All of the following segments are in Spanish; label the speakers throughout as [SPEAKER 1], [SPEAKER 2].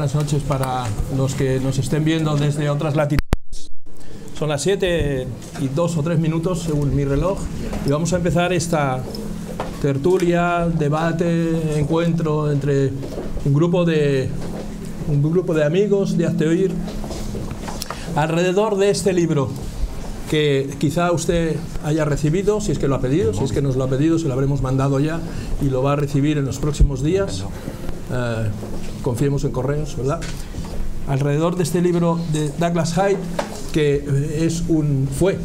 [SPEAKER 1] buenas noches para los que nos estén viendo desde otras latitudes. Son las 7 y 2 o 3 minutos según mi reloj y vamos a empezar esta tertulia, debate, encuentro entre un grupo de amigos de Hazte Oír alrededor de este libro que quizá usted haya recibido, si es que lo ha pedido, si es que nos lo ha pedido, se lo habremos mandado ya y lo va a recibir en los próximos días. Confiemos en correos, ¿verdad? Alrededor de este libro de Douglas Hyde, que fue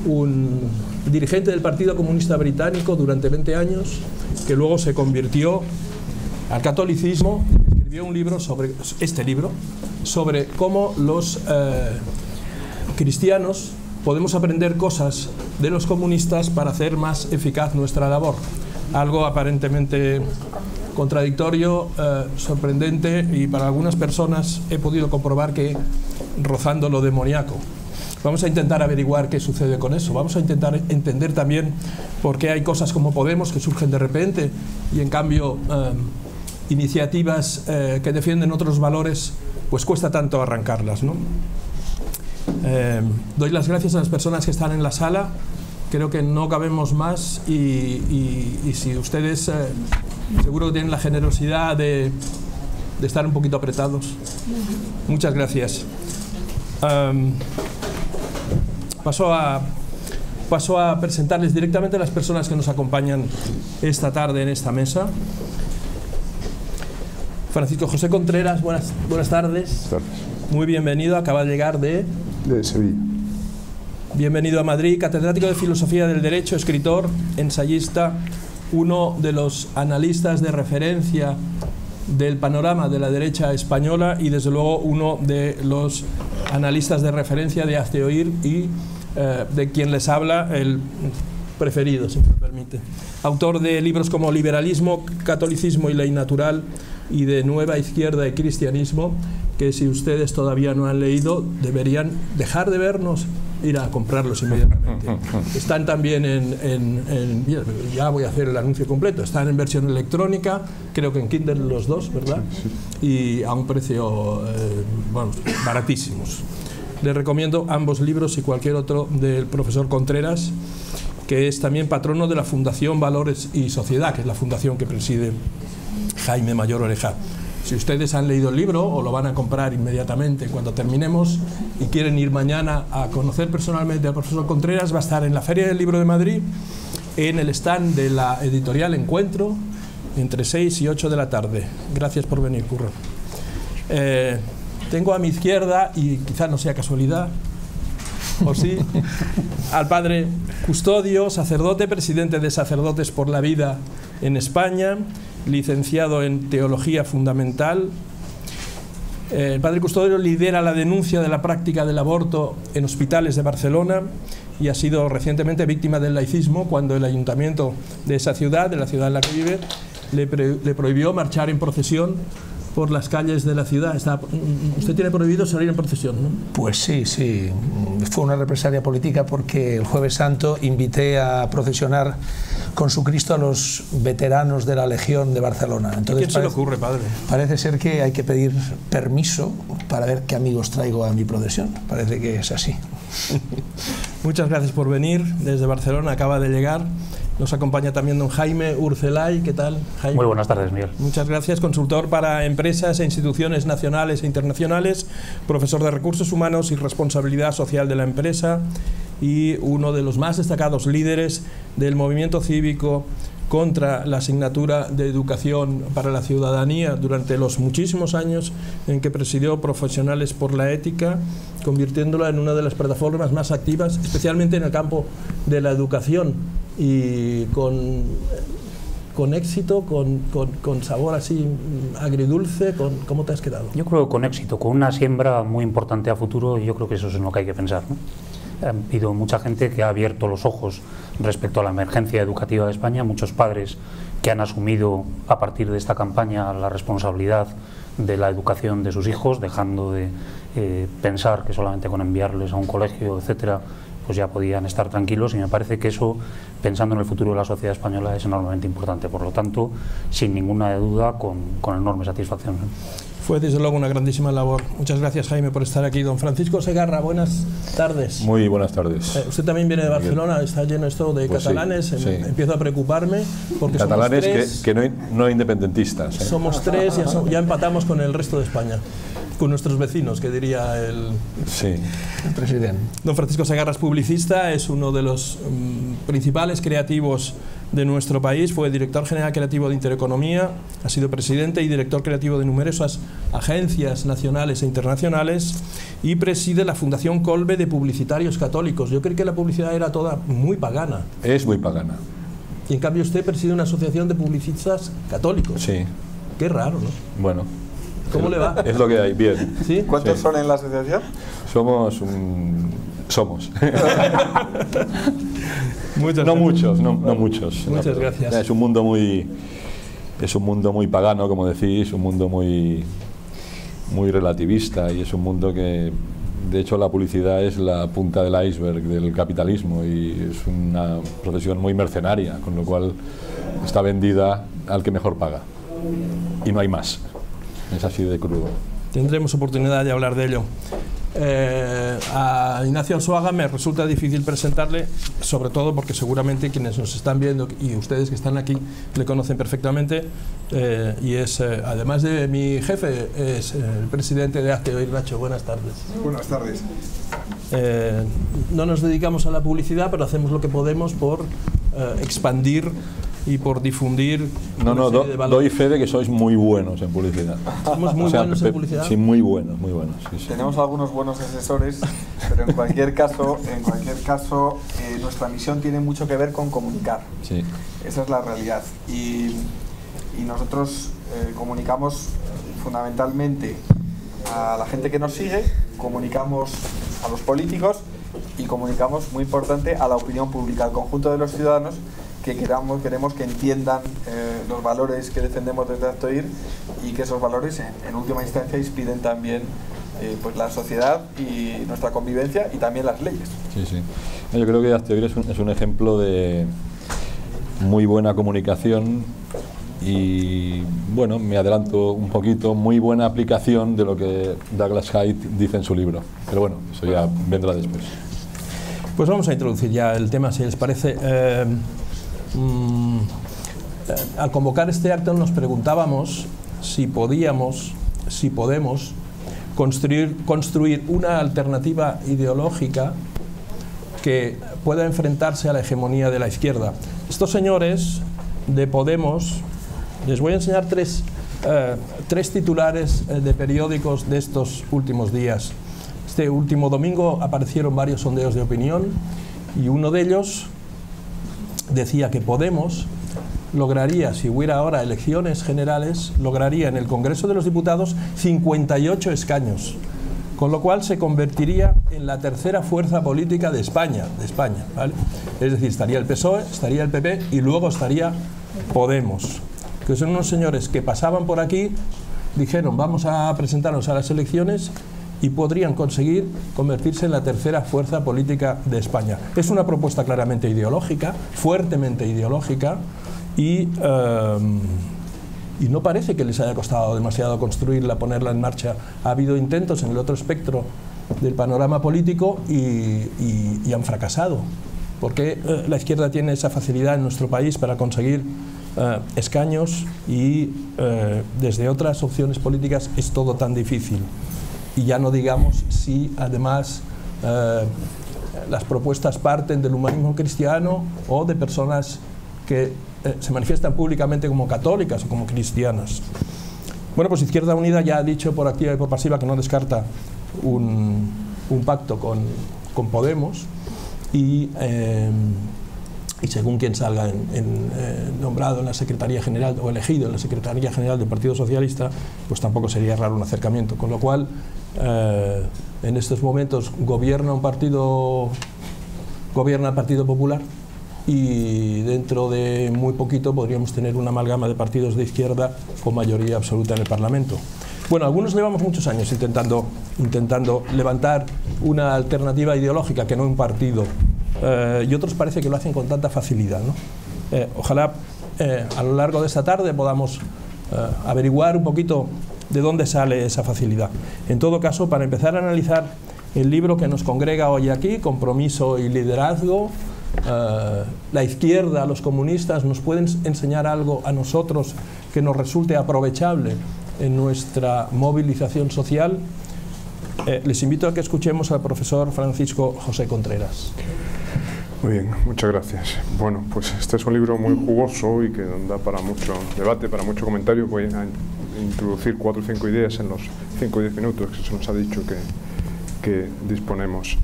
[SPEAKER 1] un dirigente del Partido Comunista Británico durante 20 años, que luego se convirtió al catolicismo, escribió un libro sobre sobre cómo los cristianos podemos aprender cosas de los comunistas para hacer más eficaz nuestra labor. Algo aparentemente contradictorio, sorprendente, y para algunas personas he podido comprobar que rozando lo demoníaco. Vamos a intentar averiguar qué sucede con eso. Vamos a intentar entender también por qué hay cosas como Podemos que surgen de repente y en cambio iniciativas que defienden otros valores pues cuesta tanto arrancarlas, ¿no? Doy las gracias a las personas que están en la sala. Creo que no cabemos más y si ustedes seguro que tienen la generosidad de estar un poquito apretados. Muchas gracias. Paso a presentarles directamente a las personas que nos acompañan esta tarde en esta mesa. Francisco José Contreras, buenas tardes. Muy bienvenido, acaba de llegar de
[SPEAKER 2] Sevilla.
[SPEAKER 1] Bienvenido a Madrid, catedrático de Filosofía del Derecho, escritor, ensayista, uno de los analistas de referencia del panorama de la derecha española y desde luego uno de los analistas de referencia de Hazte Oír y de quien les habla, el preferido, si me permite. Autor de libros como Liberalismo, Catolicismo y Ley Natural y de Nueva Izquierda y Cristianismo, que si ustedes todavía no han leído deberían dejar de vernos, ir a comprarlos inmediatamente. Están también ya voy a hacer el anuncio completo, están en versión electrónica, creo que en Kindle los dos, ¿verdad? Y a un precio baratísimos. Les recomiendo ambos libros y cualquier otro del profesor Contreras, que es también patrono de la Fundación Valores y Sociedad, que es la fundación que preside Jaime Mayor Oreja. Si ustedes han leído el libro o lo van a comprar inmediatamente cuando terminemos y quieren ir mañana a conocer personalmente al profesor Contreras, va a estar en la Feria del Libro de Madrid, en el stand de la editorial Encuentro, entre 6 y 8 de la tarde. Gracias por venir, Curro. Tengo a mi izquierda, y quizá no sea casualidad, o sí, al padre Custodio, sacerdote, presidente de Sacerdotes por la Vida en España, licenciado en Teología Fundamental. El padre Custodio lidera la denuncia de la práctica del aborto en hospitales de Barcelona y ha sido recientemente víctima del laicismo cuando el ayuntamiento de esa ciudad, de la ciudad en la que vive, le prohibió marchar en procesión por las calles de la ciudad. Usted tiene prohibido salir en procesión, ¿no?
[SPEAKER 3] Pues sí, fue una represalia política porque el Jueves Santo invité a procesionar con su Cristo a los veteranos de la Legión de Barcelona. Entonces,
[SPEAKER 1] ¿quién se le ocurre, padre?
[SPEAKER 3] Parece ser que hay que pedir permiso para ver qué amigos traigo a mi procesión. Parece que es así.
[SPEAKER 1] Muchas gracias por venir. Desde Barcelona acaba de llegar. Nos acompaña también don Jaime Urcelay. ¿Qué tal, Jaime?
[SPEAKER 4] Muy buenas tardes, Miguel.
[SPEAKER 1] Muchas gracias. Consultor para empresas e instituciones nacionales e internacionales, profesor de Recursos Humanos y Responsabilidad Social de la Empresa y uno de los más destacados líderes del movimiento cívico contra la asignatura de Educación para la Ciudadanía durante los muchísimos años en que presidió Profesionales por la Ética, convirtiéndola en una de las plataformas más activas, especialmente en el campo de la educación, y con éxito, con sabor así agridulce. ¿Cómo te has quedado?
[SPEAKER 4] Yo creo que con éxito, con una siembra muy importante a futuro, y yo creo que eso es en lo que hay que pensar, ¿no? Ha habido mucha gente que ha abierto los ojos respecto a la emergencia educativa de España, muchos padres que han asumido a partir de esta campaña la responsabilidad de la educación de sus hijos, dejando de pensar que solamente con enviarles a un colegio, etcétera, pues ya podían estar tranquilos, y me parece que eso, pensando en el futuro de la sociedad española, es enormemente importante. Por lo tanto, sin ninguna duda, con enorme satisfacción.
[SPEAKER 1] Fue desde luego una grandísima labor. Muchas gracias, Jaime, por estar aquí. Don Francisco Segarra, buenas tardes.
[SPEAKER 2] Muy buenas tardes.
[SPEAKER 1] Usted también viene de Barcelona, está lleno esto de
[SPEAKER 2] pues
[SPEAKER 1] catalanes.
[SPEAKER 2] Sí, sí.
[SPEAKER 1] Empiezo a preocuparme porque
[SPEAKER 2] catalanes
[SPEAKER 1] somos tres,
[SPEAKER 2] que no independentistas.
[SPEAKER 1] Somos tres, ya empatamos con el resto de España, con nuestros vecinos, que diría el
[SPEAKER 3] presidente.
[SPEAKER 1] Don Francisco Segarra es publicista, es uno de los principales creativos de nuestro país, fue director general creativo de Intereconomía, ha sido presidente y director creativo de numerosas agencias nacionales e internacionales y preside la Fundación Colbe de Publicitarios Católicos. Yo creí que la publicidad era toda muy pagana.
[SPEAKER 2] Es muy pagana.
[SPEAKER 1] Y en cambio usted preside una asociación de publicistas católicos.
[SPEAKER 2] Sí.
[SPEAKER 1] Qué raro, ¿no?
[SPEAKER 2] Bueno.
[SPEAKER 1] ¿Cómo le va?
[SPEAKER 2] Es lo que hay, bien.
[SPEAKER 1] ¿Sí?
[SPEAKER 5] ¿Cuántos son en la asociación?
[SPEAKER 2] Somos.
[SPEAKER 1] No
[SPEAKER 2] muchos.
[SPEAKER 1] Muchas gracias.
[SPEAKER 2] Es un mundo muy pagano, como decís, un mundo muy relativista, y es un mundo que, de hecho, la publicidad es la punta del iceberg del capitalismo y es una profesión muy mercenaria, con lo cual está vendida al que mejor paga y no hay más. Es así de crudo.
[SPEAKER 1] Tendremos oportunidad de hablar de ello. A Ignacio Arzuaga me resulta difícil presentarle, sobre todo porque seguramente quienes nos están viendo y ustedes que están aquí le conocen perfectamente, y es, además de mi jefe, es el presidente de Hazte Oír. Nacho, buenas tardes.
[SPEAKER 5] Buenas tardes.
[SPEAKER 1] No nos dedicamos a la publicidad, pero hacemos lo que podemos por expandir y por difundir.
[SPEAKER 2] Doy fe de que sois muy buenos en publicidad.
[SPEAKER 1] ¿Somos muy buenos en publicidad?
[SPEAKER 2] Sí, muy buenos. Sí.
[SPEAKER 5] Tenemos algunos buenos asesores, pero en cualquier caso, nuestra misión tiene mucho que ver con comunicar.
[SPEAKER 2] Sí.
[SPEAKER 5] Esa es la realidad. Y nosotros comunicamos fundamentalmente a la gente que nos sigue, comunicamos a los políticos y comunicamos, muy importante, a la opinión pública, al conjunto de los ciudadanos que queremos que entiendan los valores que defendemos desde Hazte Oír y que esos valores en última instancia inspiren también pues la sociedad y nuestra convivencia y también las leyes.
[SPEAKER 2] Sí. Yo creo que Hazte Oír es un ejemplo de muy buena comunicación y, bueno, me adelanto un poquito, muy buena aplicación de lo que Douglas Hyde dice en su libro, pero bueno, eso ya vendrá después.
[SPEAKER 1] Pues vamos a introducir ya el tema, si les parece. Al convocar este acto nos preguntábamos si podemos construir una alternativa ideológica que pueda enfrentarse a la hegemonía de la izquierda. Estos señores de Podemos, les voy a enseñar tres titulares de periódicos de estos últimos días. Este último domingo aparecieron varios sondeos de opinión y uno de ellos decía que Podemos lograría, si hubiera ahora elecciones generales, lograría en el Congreso de los Diputados 58 escaños, con lo cual se convertiría en la tercera fuerza política de España, ¿vale? Es decir, estaría el PSOE, estaría el PP y luego estaría Podemos, que son unos señores que pasaban por aquí, dijeron vamos a presentarnos a las elecciones y podrían conseguir convertirse en la tercera fuerza política de España. Es una propuesta claramente ideológica, fuertemente ideológica, y no parece que les haya costado demasiado construirla, ponerla en marcha. Ha habido intentos en el otro espectro del panorama político y han fracasado, porque la izquierda tiene esa facilidad en nuestro país para conseguir escaños y desde otras opciones políticas es todo tan difícil. Y ya no digamos si además las propuestas parten del humanismo cristiano o de personas que se manifiestan públicamente como católicas o como cristianas. Bueno, pues Izquierda Unida ya ha dicho por activa y por pasiva que no descarta un pacto con Podemos y según quien salga nombrado en la Secretaría General o elegido en la Secretaría General del Partido Socialista, pues tampoco sería raro un acercamiento, con lo cual en estos momentos gobierna el Partido Popular y dentro de muy poquito podríamos tener una amalgama de partidos de izquierda con mayoría absoluta en el Parlamento. Bueno, algunos llevamos muchos años intentando levantar una alternativa ideológica que no un partido, y otros parece que lo hacen con tanta facilidad, ¿no? Ojalá a lo largo de esta tarde podamos averiguar un poquito de dónde sale esa facilidad. En todo caso, para empezar a analizar el libro que nos congrega hoy aquí, Compromiso y Liderazgo, la izquierda, los comunistas, ¿nos pueden enseñar algo a nosotros que nos resulte aprovechable en nuestra movilización social? Les invito a que escuchemos al profesor Francisco José Contreras.
[SPEAKER 6] Muy bien, muchas gracias. Bueno, pues este es un libro muy jugoso y que da para mucho debate, para mucho comentario. Voy a introducir 4 o 5 ideas en los 5 o 10 minutos que se nos ha dicho que disponemos.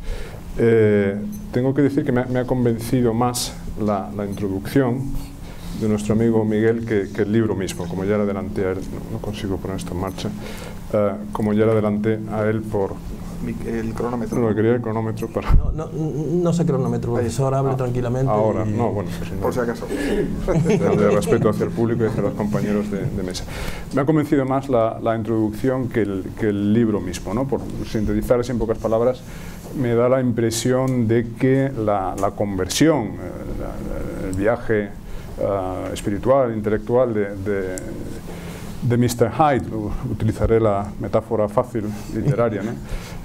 [SPEAKER 6] Tengo que decir que me ha convencido más la introducción de nuestro amigo Miguel que el libro mismo. Como ya le adelanté a él, no consigo poner esto en marcha, como ya le adelanté a él por...
[SPEAKER 5] El cronómetro.
[SPEAKER 6] No, quería el cronómetro para...
[SPEAKER 1] No sé cronómetro, profesor, hable tranquilamente.
[SPEAKER 6] Ahora,
[SPEAKER 1] y...
[SPEAKER 6] no, bueno, pues no,
[SPEAKER 5] por si acaso.
[SPEAKER 6] De respeto hacia el público y hacia los compañeros de mesa. Me ha convencido más la introducción que el libro mismo, ¿no? Por sintetizar en pocas palabras, me da la impresión de que la conversión, el viaje espiritual, intelectual de Mr. Hyde, utilizaré la metáfora fácil literaria, ¿no?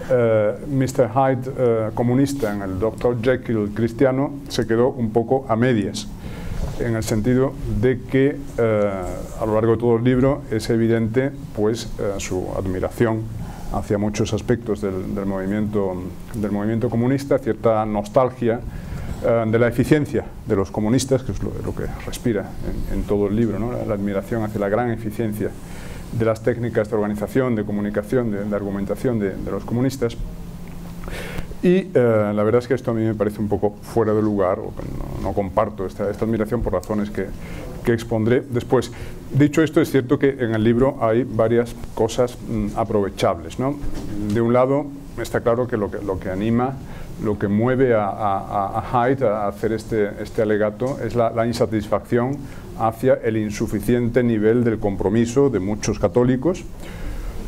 [SPEAKER 6] Mr. Hyde comunista en el Dr. Jekyll cristiano se quedó un poco a medias, en el sentido de que a lo largo de todo el libro es evidente pues su admiración hacia muchos aspectos del movimiento comunista, cierta nostalgia de la eficiencia de los comunistas, que es lo que respira en todo el libro, ¿no? La admiración hacia la gran eficiencia de las técnicas de organización, de comunicación, de argumentación de los comunistas. Y la verdad es que esto a mí me parece un poco fuera de lugar, o que no comparto esta admiración por razones que expondré después. Dicho esto, es cierto que en el libro hay varias cosas aprovechables, ¿no? De un lado, está claro que lo que anima, lo que mueve a Hyde a hacer este alegato es la insatisfacción hacia el insuficiente nivel del compromiso de muchos católicos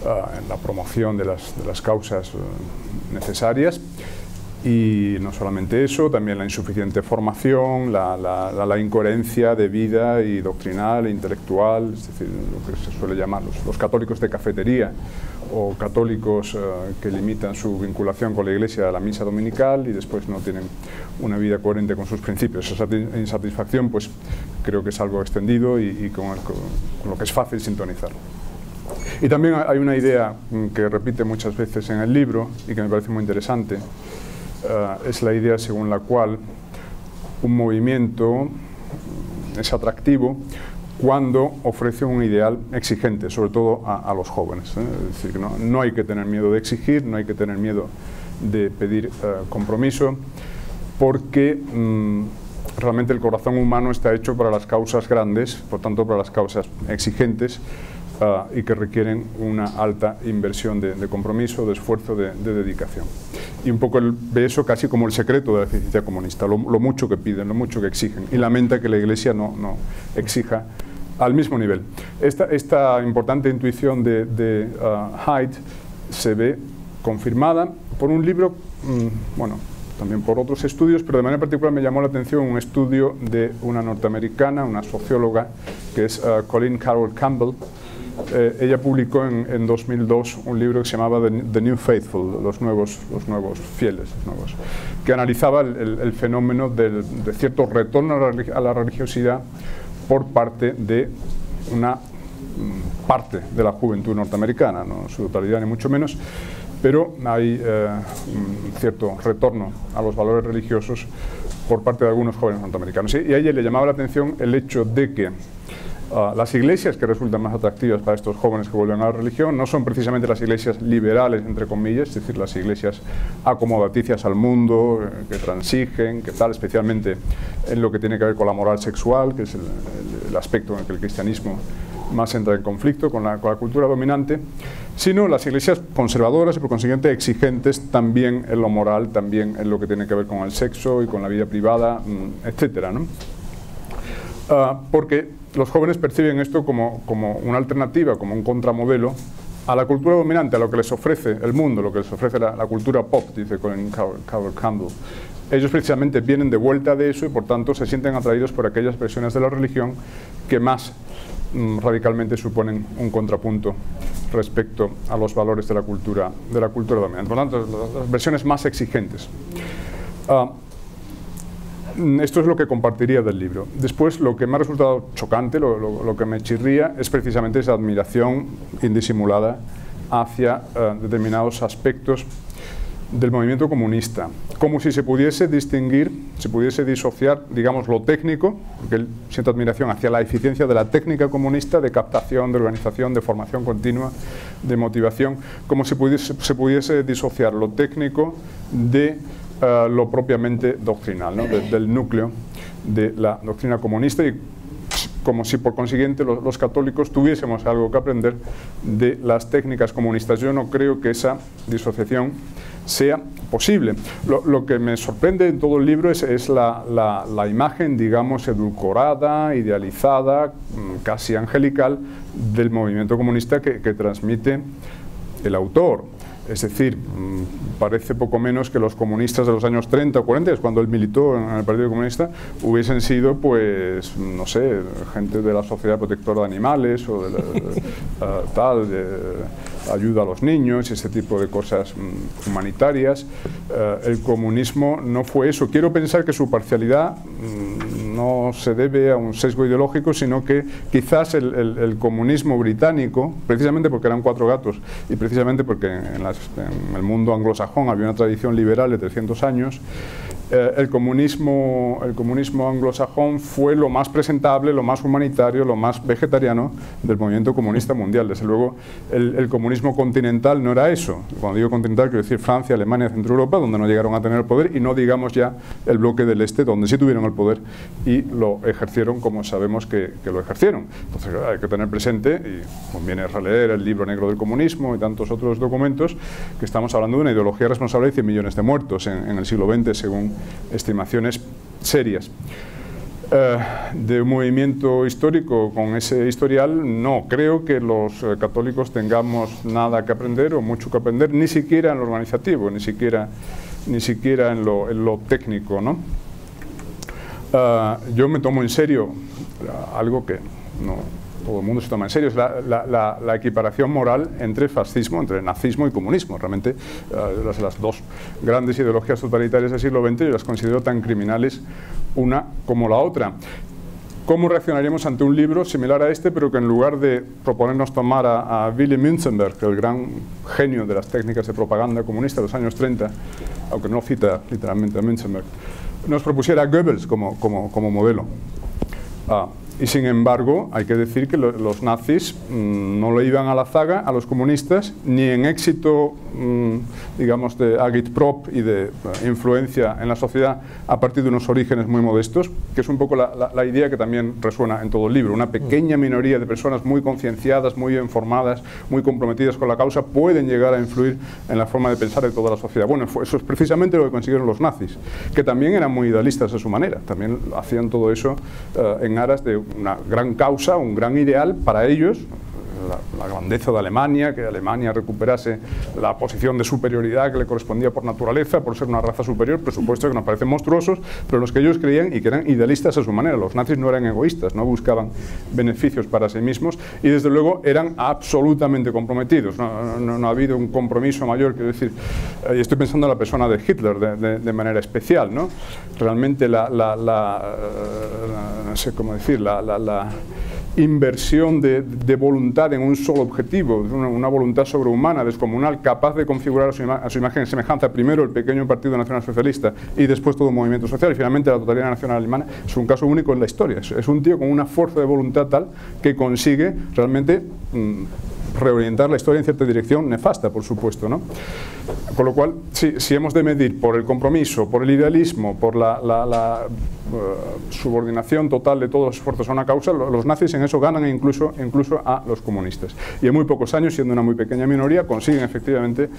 [SPEAKER 6] en la promoción de las causas necesarias. Y no solamente eso, también la insuficiente formación, la incoherencia de vida y doctrinal e intelectual, es decir, lo que se suele llamar los católicos de cafetería, o católicos que limitan su vinculación con la Iglesia a la misa dominical y después no tienen una vida coherente con sus principios. Esa insatisfacción pues creo que es algo extendido y con lo que es fácil sintonizar. Y también hay una idea que repite muchas veces en el libro y que me parece muy interesante, es la idea según la cual un movimiento es atractivo cuando ofrece un ideal exigente, sobre todo a los jóvenes. Es decir, que no hay que tener miedo de exigir, no hay que tener miedo de pedir compromiso, porque realmente el corazón humano está hecho para las causas grandes, por tanto para las causas exigentes, y que requieren una alta inversión de compromiso, de esfuerzo, de dedicación. Y un poco ve eso casi como el secreto de la eficiencia comunista, lo mucho que piden, lo mucho que exigen, y lamenta que la Iglesia no exija al mismo nivel. Esta importante intuición de Hyde se ve confirmada por un libro, bueno, también por otros estudios, pero de manera particular me llamó la atención un estudio de una norteamericana, una socióloga, que es Colleen Carroll Campbell. Ella publicó en 2002 un libro que se llamaba The New Faithful, los nuevos fieles, que analizaba el fenómeno de cierto retorno a la religiosidad por parte de una parte de la juventud norteamericana, no en su totalidad ni mucho menos, pero hay un cierto retorno a los valores religiosos por parte de algunos jóvenes norteamericanos. Y a ella le llamaba la atención el hecho de que las iglesias que resultan más atractivas para estos jóvenes que vuelven a la religión no son precisamente las iglesias liberales, entre comillas, es decir, las iglesias acomodaticias al mundo, que transigen, que tal, especialmente en lo que tiene que ver con la moral sexual, que es el aspecto en el que el cristianismo más entra en conflicto con la cultura dominante, sino las iglesias conservadoras y por consiguiente exigentes también en lo moral, también en lo que tiene que ver con el sexo y con la vida privada, etcétera, ¿no? Porque los jóvenes perciben esto como una alternativa, como un contramodelo a la cultura dominante, a lo que les ofrece el mundo, lo que les ofrece la cultura pop, dice Colleen Carroll Campbell. Ellos precisamente vienen de vuelta de eso y por tanto se sienten atraídos por aquellas versiones de la religión que más radicalmente suponen un contrapunto respecto a los valores de la cultura dominante. Por lo tanto, las versiones más exigentes. Esto es lo que compartiría del libro. Después, lo que me ha resultado chocante, lo que me chirría, es precisamente esa admiración indisimulada hacia determinados aspectos del movimiento comunista, como si se pudiese distinguir, se pudiese disociar, digamos, lo técnico, porque él siente admiración hacia la eficiencia de la técnica comunista, de captación, de organización, de formación continua, de motivación, como si se pudiese disociar lo técnico de lo propiamente doctrinal, ¿no? Del núcleo de la doctrina comunista, y como si por consiguiente los católicos tuviésemos algo que aprender de las técnicas comunistas. Yo no creo que esa disociación sea posible. Lo que me sorprende en todo el libro es la imagen, digamos, edulcorada, idealizada, casi angelical, del movimiento comunista que transmite el autor. Es decir, parece poco menos que los comunistas de los años 30 o 40, es cuando él militó en el Partido Comunista, hubiesen sido, pues, no sé, gente de la Sociedad Protectora de Animales o de ayuda a los niños y ese tipo de cosas humanitarias. El comunismo no fue eso. Quiero pensar que su parcialidad no se debe a un sesgo ideológico, sino que quizás el comunismo británico, precisamente porque eran cuatro gatos y precisamente porque en el mundo anglosajón había una tradición liberal de 300 años, el comunismo anglosajón fue lo más presentable, lo más humanitario, lo más vegetariano del movimiento comunista mundial. Desde luego, el comunismo continental no era eso. Cuando digo continental, quiero decir Francia, Alemania, Centro Europa, donde no llegaron a tener el poder, y no digamos ya el bloque del Este, donde sí tuvieron el poder y lo ejercieron como sabemos que lo ejercieron. Entonces hay que tener presente, y conviene releer el libro negro del comunismo y tantos otros documentos, que estamos hablando de una ideología responsable de 100 millones de muertos en el siglo XX, según estimaciones serias. De un movimiento histórico con ese historial, no creo que los católicos tengamos nada que aprender o mucho que aprender, ni siquiera en lo organizativo, ni siquiera en lo técnico, ¿no? Yo me tomo en serio algo que no todo el mundo se toma en serio, es la equiparación moral entre fascismo, entre nazismo y comunismo. Realmente las dos grandes ideologías totalitarias del siglo XX yo las considero tan criminales una como la otra. ¿Cómo reaccionaríamos ante un libro similar a este, pero que en lugar de proponernos tomar a Willy Münzenberg, el gran genio de las técnicas de propaganda comunista de los años 30, aunque no cita literalmente a Münzenberg, nos propusiera a Goebbels como modelo? Y sin embargo, hay que decir que los nazis no le iban a la zaga a los comunistas, ni en éxito, digamos, de agitprop y de influencia en la sociedad a partir de unos orígenes muy modestos, que es un poco la idea que también resuena en todo el libro. Una pequeña minoría de personas muy concienciadas, muy bien formadas, muy comprometidas con la causa, pueden llegar a influir en la forma de pensar de toda la sociedad. Bueno, eso es precisamente lo que consiguieron los nazis, que también eran muy idealistas a su manera, también hacían todo eso en aras de una gran causa, un gran ideal para ellos, la grandeza de Alemania, que Alemania recuperase la posición de superioridad que le correspondía por naturaleza, por ser una raza superior, presupuestos que nos parecen monstruosos, pero los que ellos creían y que eran idealistas a su manera. Los nazis no eran egoístas, no buscaban beneficios para sí mismos y desde luego eran absolutamente comprometidos. No ha habido un compromiso mayor, quiero decir, y estoy pensando en la persona de Hitler de manera especial, ¿no? Realmente no sé cómo decir, la inversión de voluntad en un solo objetivo, una voluntad sobrehumana, descomunal, capaz de configurar a su imagen y semejanza primero el pequeño Partido Nacional Socialista y después todo un movimiento social y finalmente la totalidad nacional alemana, es un caso único en la historia. Es un tío con una fuerza de voluntad tal que consigue realmente reorientar la historia en cierta dirección nefasta, por supuesto, ¿no? Con lo cual, si hemos de medir por el compromiso, por el idealismo, por la subordinación total de todos los esfuerzos a una causa, los nazis en eso ganan incluso a los comunistas. Y en muy pocos años, siendo una muy pequeña minoría, consiguen efectivamente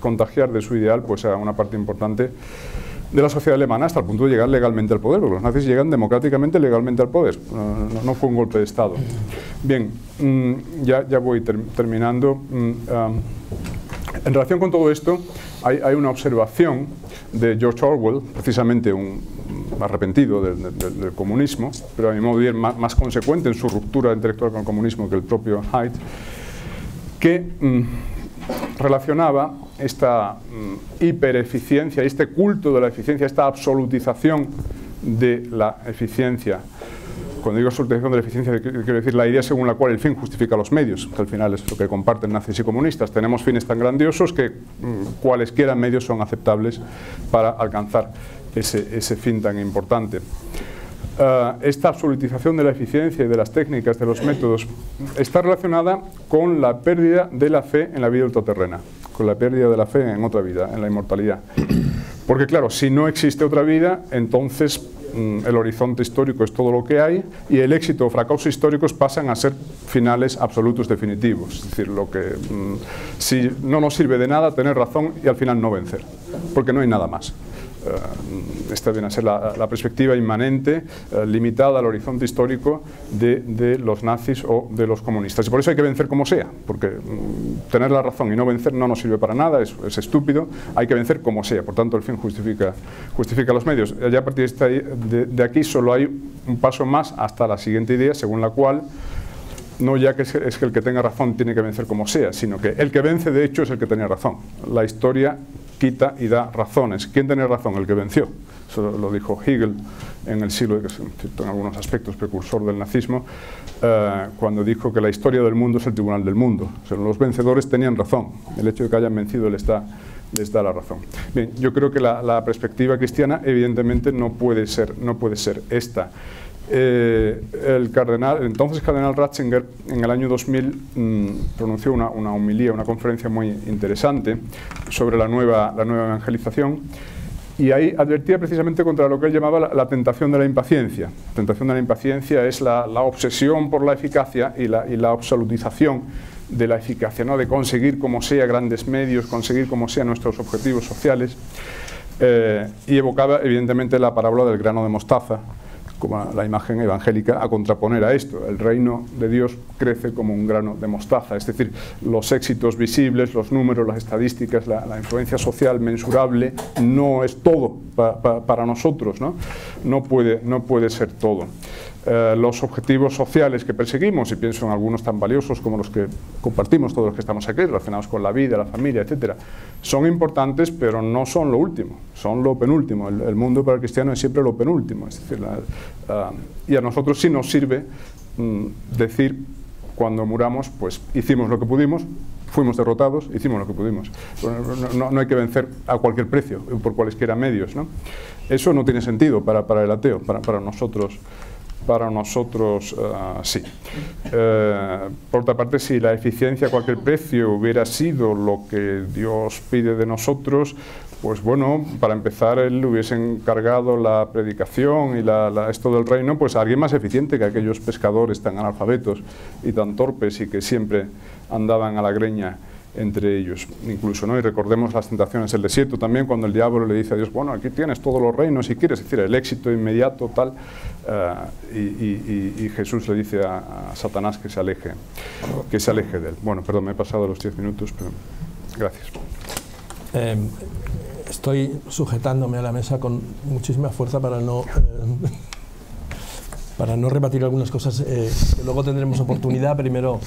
[SPEAKER 6] contagiar de su ideal pues, a una parte importante de la sociedad alemana hasta el punto de llegar legalmente al poder, porque los nazis llegan democráticamente legalmente al poder, no fue un golpe de Estado. Bien, ya voy terminando. En relación con todo esto, hay una observación de George Orwell, precisamente un arrepentido del comunismo, pero a mi modo de ver más consecuente en su ruptura intelectual con el comunismo que el propio Haidt, que relacionaba esta hipereficiencia, este culto de la eficiencia, esta absolutización de la eficiencia. Cuando digo absolutización de la eficiencia, quiero decir la idea según la cual el fin justifica los medios, que al final es lo que comparten nazis y comunistas. Tenemos fines tan grandiosos que cualesquiera medios son aceptables para alcanzar ese fin tan importante. Esta absolutización de la eficiencia y de las técnicas, de los métodos, está relacionada con la pérdida de la fe en la vida ultraterrena, con la pérdida de la fe en otra vida, en la inmortalidad. Porque claro, si no existe otra vida, entonces el horizonte histórico es todo lo que hay y el éxito o fracaso históricos pasan a ser finales absolutos definitivos. Es decir, lo que si no nos sirve de nada tener razón y al final no vencer, porque no hay nada más. Esta viene a ser la perspectiva inmanente, limitada al horizonte histórico de los nazis o de los comunistas. Y por eso hay que vencer como sea, porque tener la razón y no vencer no nos sirve para nada, es estúpido, hay que vencer como sea. Por tanto, el fin justifica los medios. Ya a partir de aquí solo hay un paso más hasta la siguiente idea, según la cual no ya que es que el que tenga razón tiene que vencer como sea, sino que el que vence de hecho es el que tenía razón. La historia quita y da razones. ¿Quién tenía razón? El que venció. Eso lo dijo Hegel en el siglo, que es en algunos aspectos precursor del nazismo, cuando dijo que la historia del mundo es el tribunal del mundo. O sea, los vencedores tenían razón. El hecho de que hayan vencido les da la razón. Bien, yo creo que la perspectiva cristiana evidentemente no puede ser esta. El entonces cardenal Ratzinger en el año 2000 pronunció una homilía, una conferencia muy interesante sobre la nueva evangelización, y ahí advertía precisamente contra lo que él llamaba la tentación de la impaciencia. La tentación de la impaciencia es la obsesión por la eficacia y la absolutización de la eficacia, ¿no? De conseguir como sea grandes medios, conseguir como sea nuestros objetivos sociales, y evocaba evidentemente la parábola del grano de mostaza como la imagen evangélica a contraponer a esto. El reino de Dios crece como un grano de mostaza, es decir, los éxitos visibles, los números, las estadísticas, la influencia social mensurable no es todo para nosotros, ¿no? No puede ser todo. Los objetivos sociales que perseguimos, y pienso en algunos tan valiosos como los que compartimos todos los que estamos aquí, relacionados con la vida, la familia, etcétera, son importantes, pero no son lo último, son lo penúltimo. El mundo para el cristiano es siempre lo penúltimo. Es decir, y a nosotros sí nos sirve decir, cuando muramos, pues hicimos lo que pudimos, fuimos derrotados, hicimos lo que pudimos. No hay que vencer a cualquier precio, por cualesquiera medios, ¿no? Eso no tiene sentido para el ateo, para nosotros. Para nosotros sí. Por otra parte, si la eficiencia a cualquier precio hubiera sido lo que Dios pide de nosotros, pues bueno, para empezar, Él le hubiese encargado la predicación y esto del reino, pues a alguien más eficiente que aquellos pescadores tan analfabetos y tan torpes y que siempre andaban a la greña entre ellos, incluso, ¿no? Y recordemos las tentaciones del desierto también, cuando el diablo le dice a Dios, bueno, aquí tienes todos los reinos si quieres, es decir, el éxito inmediato, tal, y Jesús le dice a Satanás que se aleje de él. Bueno, perdón, me he pasado los 10 minutos, pero gracias.
[SPEAKER 1] Estoy sujetándome a la mesa con muchísima fuerza para no rebatir algunas cosas que luego tendremos oportunidad. Primero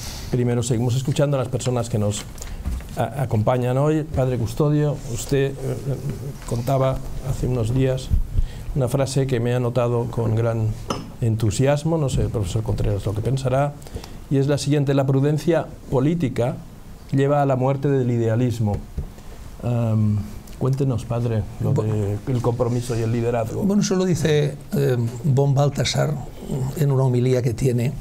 [SPEAKER 1] seguimos escuchando a las personas que nos acompañan hoy. Padre Custodio, usted contaba hace unos días una frase que me ha notado con gran entusiasmo, no sé, el profesor Contreras lo que pensará, y es la siguiente: la prudencia política lleva a la muerte del idealismo. Cuéntenos, padre, lo del compromiso y el liderazgo.
[SPEAKER 3] Bueno, eso lo dice von Balthasar en una homilía que tiene,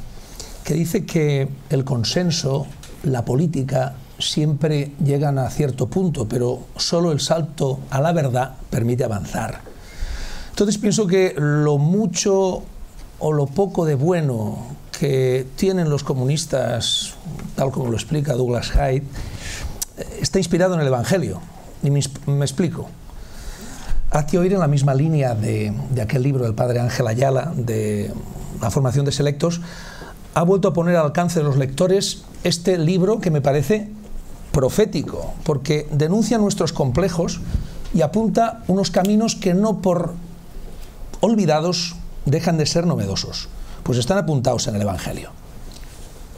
[SPEAKER 3] que dice que el consenso, la política, siempre llegan a cierto punto, pero solo el salto a la verdad permite avanzar. Entonces pienso que lo mucho o lo poco de bueno que tienen los comunistas, tal como lo explica Douglas Hyde, está inspirado en el Evangelio. Y me explico. Hay que oír en la misma línea de aquel libro del padre Ángel Ayala, de la formación de selectos, ha vuelto a poner al alcance de los lectores este libro que me parece profético, porque denuncia nuestros complejos y apunta unos caminos que no por olvidados dejan de ser novedosos, pues están apuntados en el Evangelio.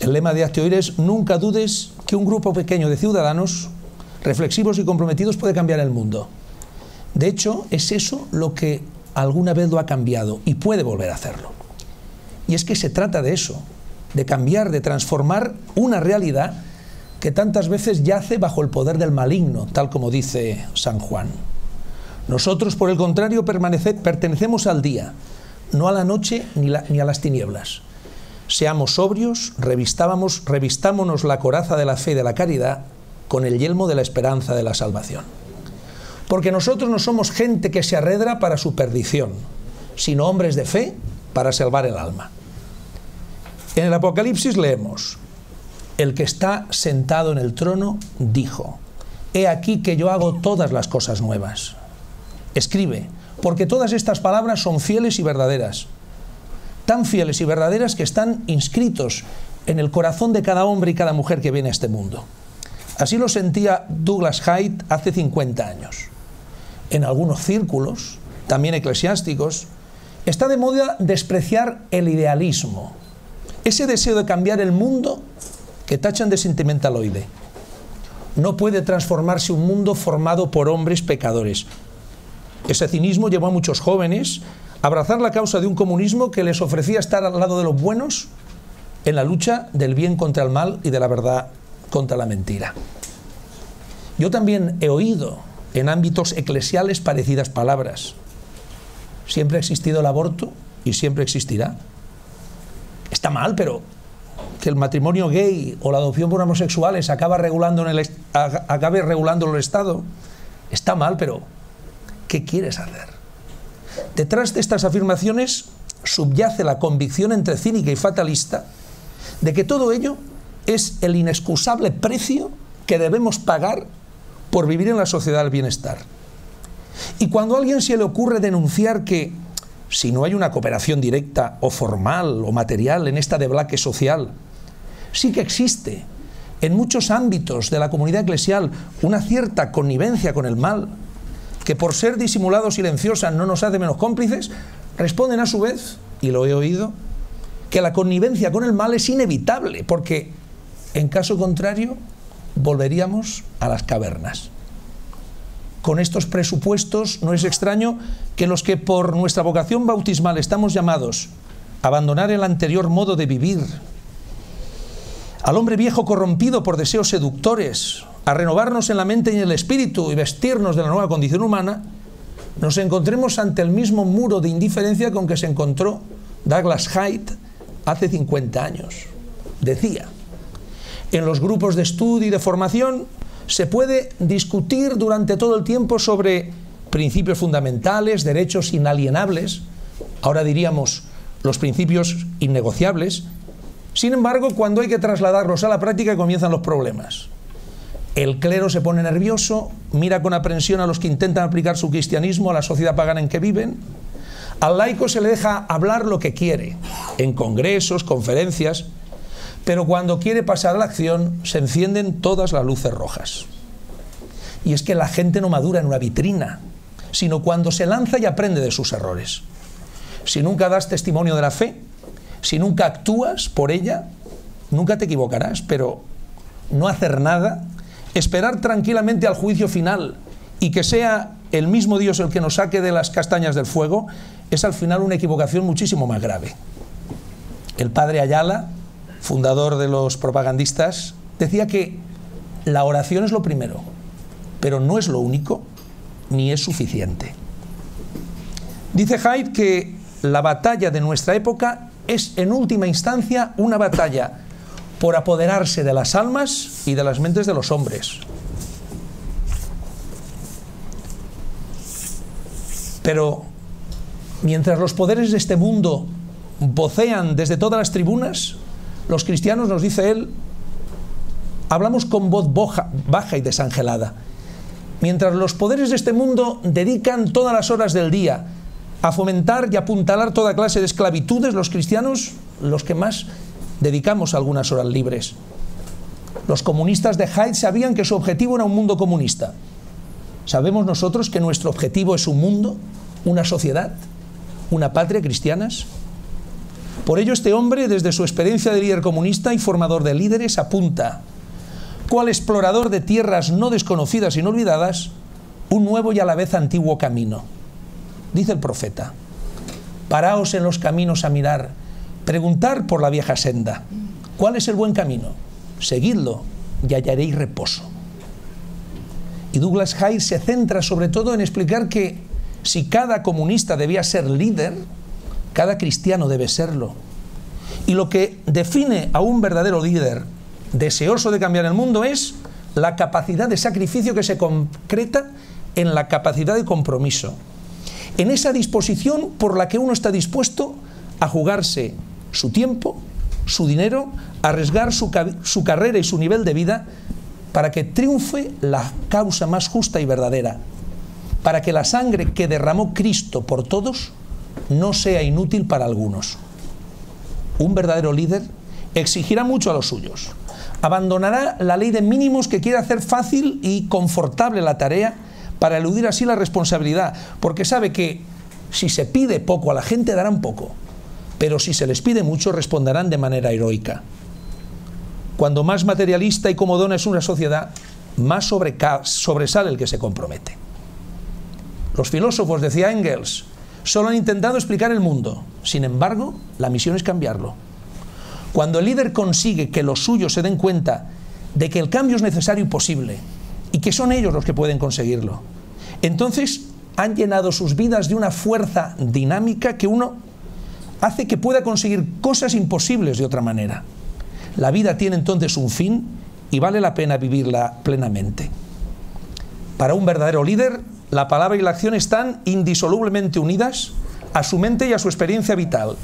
[SPEAKER 3] El lema de Hazte Oír es: nunca dudes que un grupo pequeño de ciudadanos reflexivos y comprometidos puede cambiar el mundo. De hecho, es eso lo que alguna vez lo ha cambiado y puede volver a hacerlo. Y es que se trata de eso, de cambiar, de transformar una realidad que tantas veces yace bajo el poder del maligno, tal como dice San Juan. Nosotros, por el contrario, pertenecemos al día, no a la noche ni a las tinieblas. Seamos sobrios, revistámonos la coraza de la fe y de la caridad con el yelmo de la esperanza de la salvación. Porque nosotros no somos gente que se arredra para su perdición, sino hombres de fe para salvar el alma. En el Apocalipsis leemos: el que está sentado en el trono dijo: he aquí que yo hago todas las cosas nuevas. Escribe, porque todas estas palabras son fieles y verdaderas, tan fieles y verdaderas que están inscritos en el corazón de cada hombre y cada mujer que viene a este mundo. Así lo sentía Douglas Hyde hace 50 años. En algunos círculos, también eclesiásticos, está de moda despreciar el idealismo, ese deseo de cambiar el mundo que tachan de sentimentaloide. No puede transformarse un mundo formado por hombres pecadores. Ese cinismo llevó a muchos jóvenes a abrazar la causa de un comunismo que les ofrecía estar al lado de los buenos en la lucha del bien contra el mal y de la verdad contra la mentira. Yo también he oído en ámbitos eclesiales parecidas palabras. Siempre ha existido el aborto y siempre existirá. Está mal, pero que el matrimonio gay o la adopción por homosexuales acabe regulándolo el Estado, está mal, pero ¿qué quieres hacer? Detrás de estas afirmaciones subyace la convicción entre cínica y fatalista de que todo ello es el inexcusable precio que debemos pagar por vivir en la sociedad del bienestar. Y cuando a alguien se le ocurre denunciar que si no hay una cooperación directa o formal o material en esta deblaque social, sí que existe en muchos ámbitos de la comunidad eclesial una cierta connivencia con el mal, que por ser disimulada o silenciosa no nos hace menos cómplices, responden a su vez, y lo he oído, que la connivencia con el mal es inevitable, porque en caso contrario volveríamos a las cavernas. Con estos presupuestos no es extraño que los que por nuestra vocación bautismal estamos llamados a abandonar el anterior modo de vivir, al hombre viejo corrompido por deseos seductores, a renovarnos en la mente y en el espíritu y vestirnos de la nueva condición humana, nos encontremos ante el mismo muro de indiferencia con que se encontró Douglas Hyde hace 50 años. Decía: en los grupos de estudio y de formación se puede discutir durante todo el tiempo sobre principios fundamentales, derechos inalienables, ahora diríamos los principios innegociables. Sin embargo, cuando hay que trasladarlos a la práctica comienzan los problemas. El clero se pone nervioso, mira con aprensión a los que intentan aplicar su cristianismo a la sociedad pagana en que viven. Al laico se le deja hablar lo que quiere, en congresos, conferencias, pero cuando quiere pasar a la acción se encienden todas las luces rojas. Y es que la gente no madura en una vitrina, sino cuando se lanza y aprende de sus errores. Si nunca das testimonio de la fe, si nunca actúas por ella, nunca te equivocarás, pero no hacer nada, esperar tranquilamente al juicio final y que sea el mismo Dios el que nos saque de las castañas del fuego, es al final una equivocación muchísimo más grave. El padre Ayala, fundador de los propagandistas, decía que la oración es lo primero, pero no es lo único, ni es suficiente. Dice Hyde que la batalla de nuestra época es en última instancia una batalla por apoderarse de las almas y de las mentes de los hombres. Pero mientras los poderes de este mundo vocean desde todas las tribunas, los cristianos, nos dice él, hablamos con voz baja y desangelada. Mientras los poderes de este mundo dedican todas las horas del día a fomentar y apuntalar toda clase de esclavitudes, los cristianos, los que más dedicamos algunas horas libres. Los comunistas de Hyde sabían que su objetivo era un mundo comunista. ¿Sabemos nosotros que nuestro objetivo es un mundo, una sociedad, una patria cristianas? Por ello, este hombre, desde su experiencia de líder comunista y formador de líderes, apunta, cual explorador de tierras no desconocidas y no olvidadas, un nuevo y a la vez antiguo camino. Dice el profeta, paraos en los caminos a mirar, preguntar por la vieja senda. ¿Cuál es el buen camino? Seguidlo y hallaréis reposo. Y Douglas High se centra sobre todo en explicar que si cada comunista debía ser líder, cada cristiano debe serlo. Y lo que define a un verdadero líder deseoso de cambiar el mundo es la capacidad de sacrificio que se concreta en la capacidad de compromiso, en esa disposición por la que uno está dispuesto a jugarse su tiempo, su dinero, a arriesgar su carrera y su nivel de vida para que triunfe la causa más justa y verdadera, para que la sangre que derramó Cristo por todos no sea inútil para algunos. Un verdadero líder exigirá mucho a los suyos, abandonará la ley de mínimos que quiere hacer fácil y confortable la tarea para eludir así la responsabilidad, porque sabe que si se pide poco a la gente darán poco, pero si se les pide mucho responderán de manera heroica. Cuando más materialista y comodona es una sociedad, más sobresale el que se compromete. Los filósofos, decía Engels, solo han intentado explicar el mundo, sin embargo, la misión es cambiarlo. Cuando el líder consigue que los suyos se den cuenta de que el cambio es necesario y posible, y que son ellos los que pueden conseguirlo, entonces han llenado sus vidas de una fuerza dinámica que uno hace que pueda conseguir cosas imposibles de otra manera. La vida tiene entonces un fin y vale la pena vivirla plenamente. Para un verdadero líder, la palabra y la acción están indisolublemente unidas a su mente y a su experiencia vital.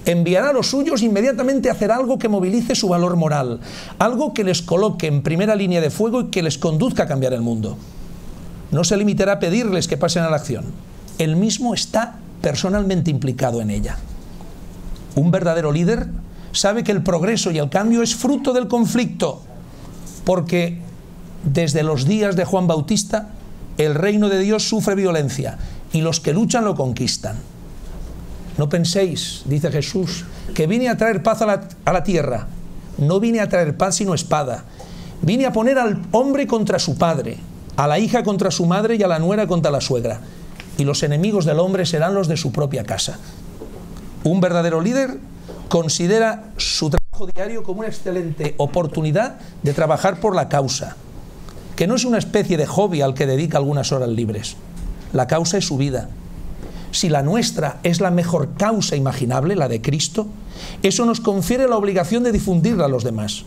[SPEAKER 3] Enviará a los suyos inmediatamente a hacer algo que movilice su valor moral, algo que les coloque en primera línea de fuego y que les conduzca a cambiar el mundo. No se limitará a pedirles que pasen a la acción. Él mismo está personalmente implicado en ella. Un verdadero líder sabe que el progreso y el cambio es fruto del conflicto, porque desde los días de Juan Bautista el reino de Dios sufre violencia y los que luchan lo conquistan. No penséis, dice Jesús, que vine a traer paz a la tierra. No vine a traer paz sino espada. Vine a poner al hombre contra su padre, a la hija contra su madre y a la nuera contra la suegra. Y los enemigos del hombre serán los de su propia casa. Un verdadero líder considera su trabajo diario como una excelente oportunidad de trabajar por la causa, que no es una especie de hobby al que dedica algunas horas libres. La causa es su vida. Si la nuestra es la mejor causa imaginable, la de Cristo, eso nos confiere la obligación de difundirla a los demás.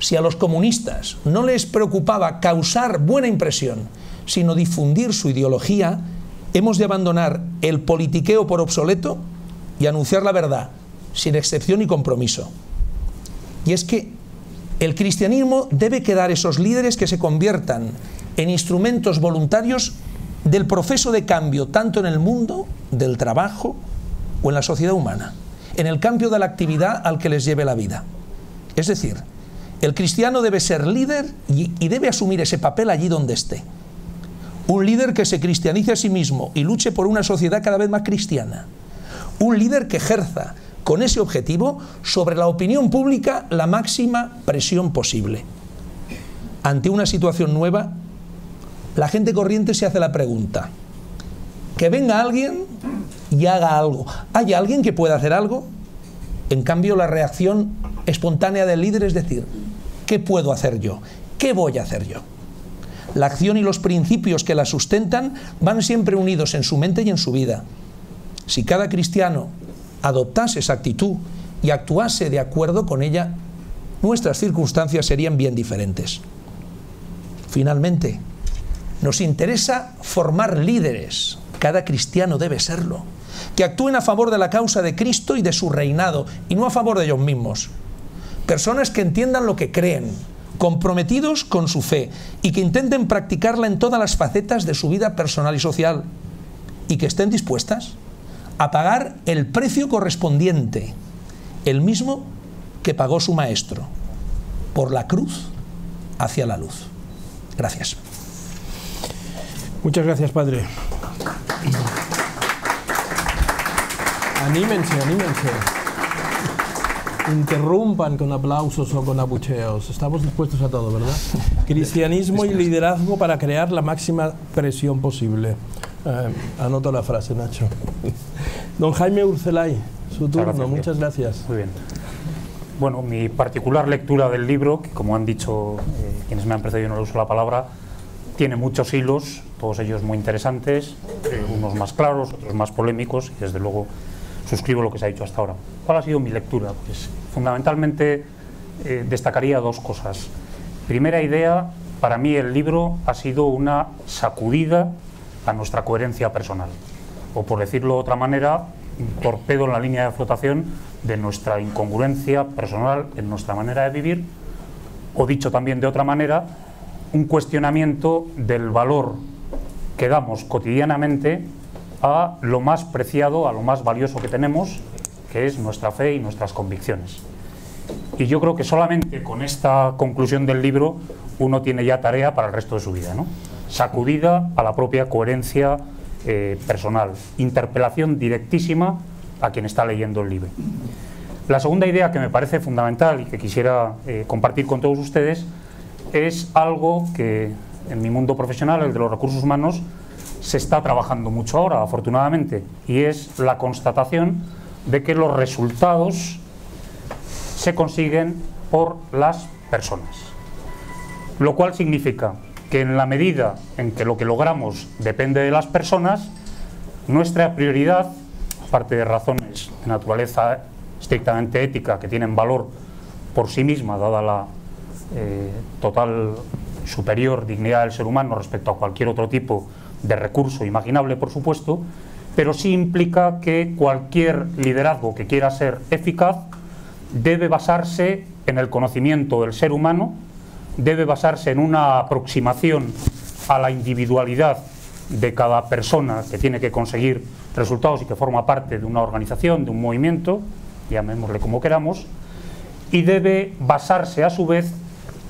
[SPEAKER 3] Si a los comunistas no les preocupaba causar buena impresión, sino difundir su ideología, hemos de abandonar el politiqueo por obsoleto y anunciar la verdad, sin excepción ni compromiso. Y es que el cristianismo debe quedar esos líderes que se conviertan en instrumentos voluntarios del proceso de cambio, tanto en el mundo del trabajo o en la sociedad humana, en el cambio de la actividad al que les lleve la vida. Es decir, el cristiano debe ser líder y debe asumir ese papel allí donde esté. Un líder que se cristianice a sí mismo y luche por una sociedad cada vez más cristiana. Un líder que ejerza con ese objetivo sobre la opinión pública la máxima presión posible. Ante una situación nueva, la gente corriente se hace la pregunta: que venga alguien y haga algo. ¿Hay alguien que pueda hacer algo? En cambio, la reacción espontánea del líder es decir: ¿qué puedo hacer yo? ¿Qué voy a hacer yo? La acción y los principios que la sustentan van siempre unidos en su mente y en su vida. Si cada cristiano adoptase esa actitud y actuase de acuerdo con ella, nuestras circunstancias serían bien diferentes. Finalmente, nos interesa formar líderes. Cada cristiano debe serlo, que actúen a favor de la causa de Cristo y de su reinado, y no a favor de ellos mismos. Personas que entiendan lo que creen, comprometidos con su fe, y que intenten practicarla en todas las facetas de su vida personal y social, y que estén dispuestas a pagar el precio correspondiente, el mismo que pagó su maestro, por la cruz hacia la luz. Gracias.
[SPEAKER 1] Muchas gracias, padre. Anímense, anímense. Interrumpan con aplausos o con abucheos. Estamos dispuestos a todo, ¿verdad? Cristianismo y liderazgo para crear la máxima presión posible. Anoto la frase, Nacho. Don Jaime Urcelay, su turno. Muchas gracias.
[SPEAKER 4] Muy bien. Bueno, mi particular lectura del libro, que como han dicho quienes me han precedido, no le uso la palabra, tiene muchos hilos, todos ellos muy interesantes, unos más claros, otros más polémicos, y desde luego suscribo lo que se ha dicho hasta ahora. ¿Cuál ha sido mi lectura? Pues fundamentalmente destacaría dos cosas. Primera idea, para mí el libro ha sido una sacudida a nuestra coherencia personal, o por decirlo de otra manera, un torpedo en la línea de flotación de nuestra incongruencia personal en nuestra manera de vivir, o dicho también de otra manera, un cuestionamiento del valor que damos cotidianamente a lo más preciado, a lo más valioso que tenemos, que es nuestra fe y nuestras convicciones. Y yo creo que solamente con esta conclusión del libro uno tiene ya tarea para el resto de su vida, ¿no? Sacudida a la propia coherencia personal, interpelación directísima a quien está leyendo el libro. La segunda idea que me parece fundamental y que quisiera compartir con todos ustedes es algo que en mi mundo profesional, el de los recursos humanos, se está trabajando mucho ahora, afortunadamente, y es la constatación de que los resultados se consiguen por las personas. Lo cual significa que en la medida en que lo que logramos depende de las personas, nuestra prioridad, aparte de razones de naturaleza estrictamente ética que tienen valor por sí misma, dada la total superior dignidad del ser humano respecto a cualquier otro tipo de recurso imaginable, por supuesto, pero sí implica que cualquier liderazgo que quiera ser eficaz debe basarse en el conocimiento del ser humano, debe basarse en una aproximación a la individualidad de cada persona que tiene que conseguir resultados y que forma parte de una organización, de un movimiento, llamémosle como queramos, y debe basarse a su vez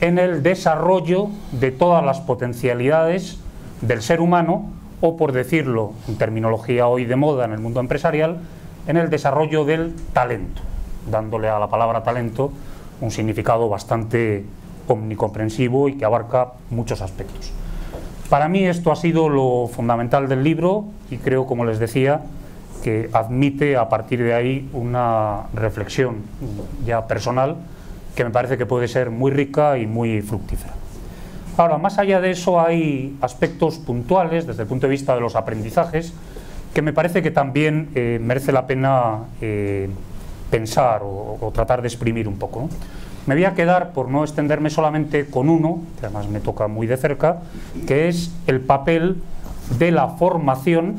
[SPEAKER 4] en el desarrollo de todas las potencialidades del ser humano, o por decirlo en terminología hoy de moda en el mundo empresarial, en el desarrollo del talento, dándole a la palabra talento un significado bastante omnicomprensivo y que abarca muchos aspectos. Para mí esto ha sido lo fundamental del libro y creo, como les decía, que admite a partir de ahí una reflexión ya personal que me parece que puede ser muy rica y muy fructífera. Ahora, más allá de eso, hay aspectos puntuales desde el punto de vista de los aprendizajes que me parece que también merece la pena pensar o tratar de exprimir un poco, ¿no? Me voy a quedar, por no extenderme solamente, con uno, que además me toca muy de cerca, que es el papel de la formación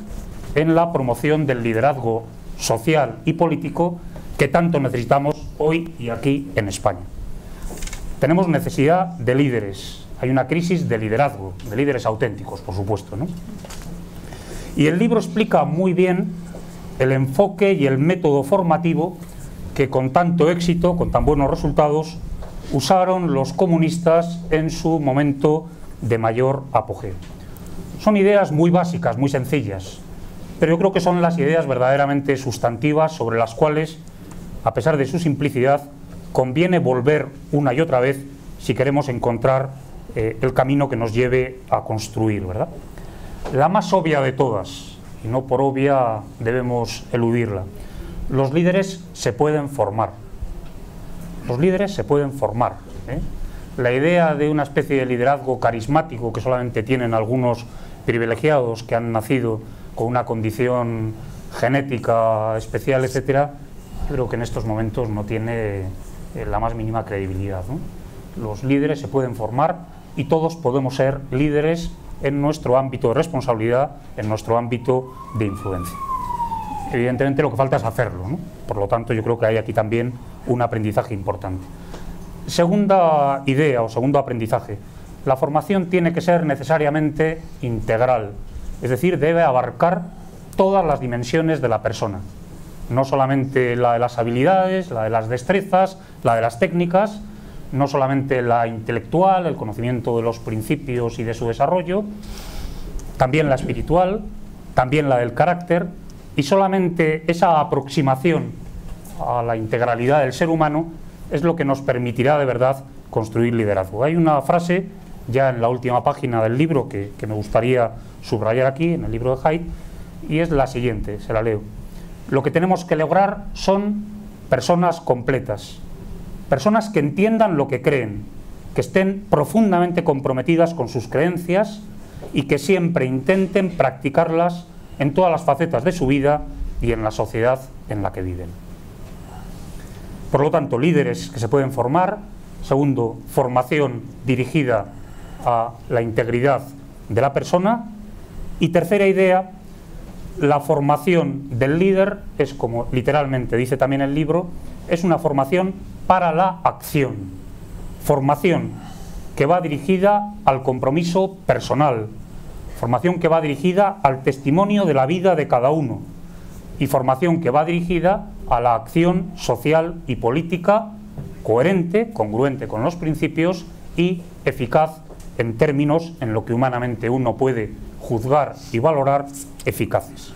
[SPEAKER 4] en la promoción del liderazgo social y político que tanto necesitamos hoy y aquí en España. Tenemos necesidad de líderes, hay una crisis de liderazgo, de líderes auténticos, por supuesto, ¿no? Y el libro explica muy bien el enfoque y el método formativo que con tanto éxito, con tan buenos resultados, usaron los comunistas en su momento de mayor apogeo. Son ideas muy básicas, muy sencillas, pero yo creo que son las ideas verdaderamente sustantivas sobre las cuales, a pesar de su simplicidad, conviene volver una y otra vez si queremos encontrar el camino que nos lleve a construir, ¿verdad? La más obvia de todas, y no por obvia debemos eludirla: los líderes se pueden formar. Los líderes se pueden formar, ¿eh? La idea de una especie de liderazgo carismático que solamente tienen algunos privilegiados que han nacido con una condición genética especial, etcétera, creo que en estos momentos no tiene la más mínima credibilidad, ¿no? Los líderes se pueden formar y todos podemos ser líderes en nuestro ámbito de responsabilidad, en nuestro ámbito de influencia. Evidentemente lo que falta es hacerlo, ¿no? Por lo tanto, yo creo que hay aquí también un aprendizaje importante. Segunda idea o segundo aprendizaje: la formación tiene que ser necesariamente integral, es decir, debe abarcar todas las dimensiones de la persona, no solamente la de las habilidades, la de las destrezas, la de las técnicas, no solamente la intelectual, el conocimiento de los principios y de su desarrollo, también la espiritual, también la del carácter Y solamente esa aproximación a la integralidad del ser humano es lo que nos permitirá de verdad construir liderazgo. Hay una frase ya en la última página del libro que me gustaría subrayar aquí, en el libro de Haidt, y es la siguiente, se la leo. Lo que tenemos que lograr son personas completas, personas que entiendan lo que creen, que estén profundamente comprometidas con sus creencias y que siempre intenten practicarlas en todas las facetas de su vida y en la sociedad en la que viven. Por lo tanto, líderes que se pueden formar. Segundo, formación dirigida a la integridad de la persona. Y tercera idea, la formación del líder es, como literalmente dice también el libro, es una formación para la acción. Formación que va dirigida al compromiso personal, formación que va dirigida al testimonio de la vida de cada uno y formación que va dirigida a la acción social y política coherente, congruente con los principios y eficaz en términos en lo que humanamente uno puede juzgar y valorar eficaces.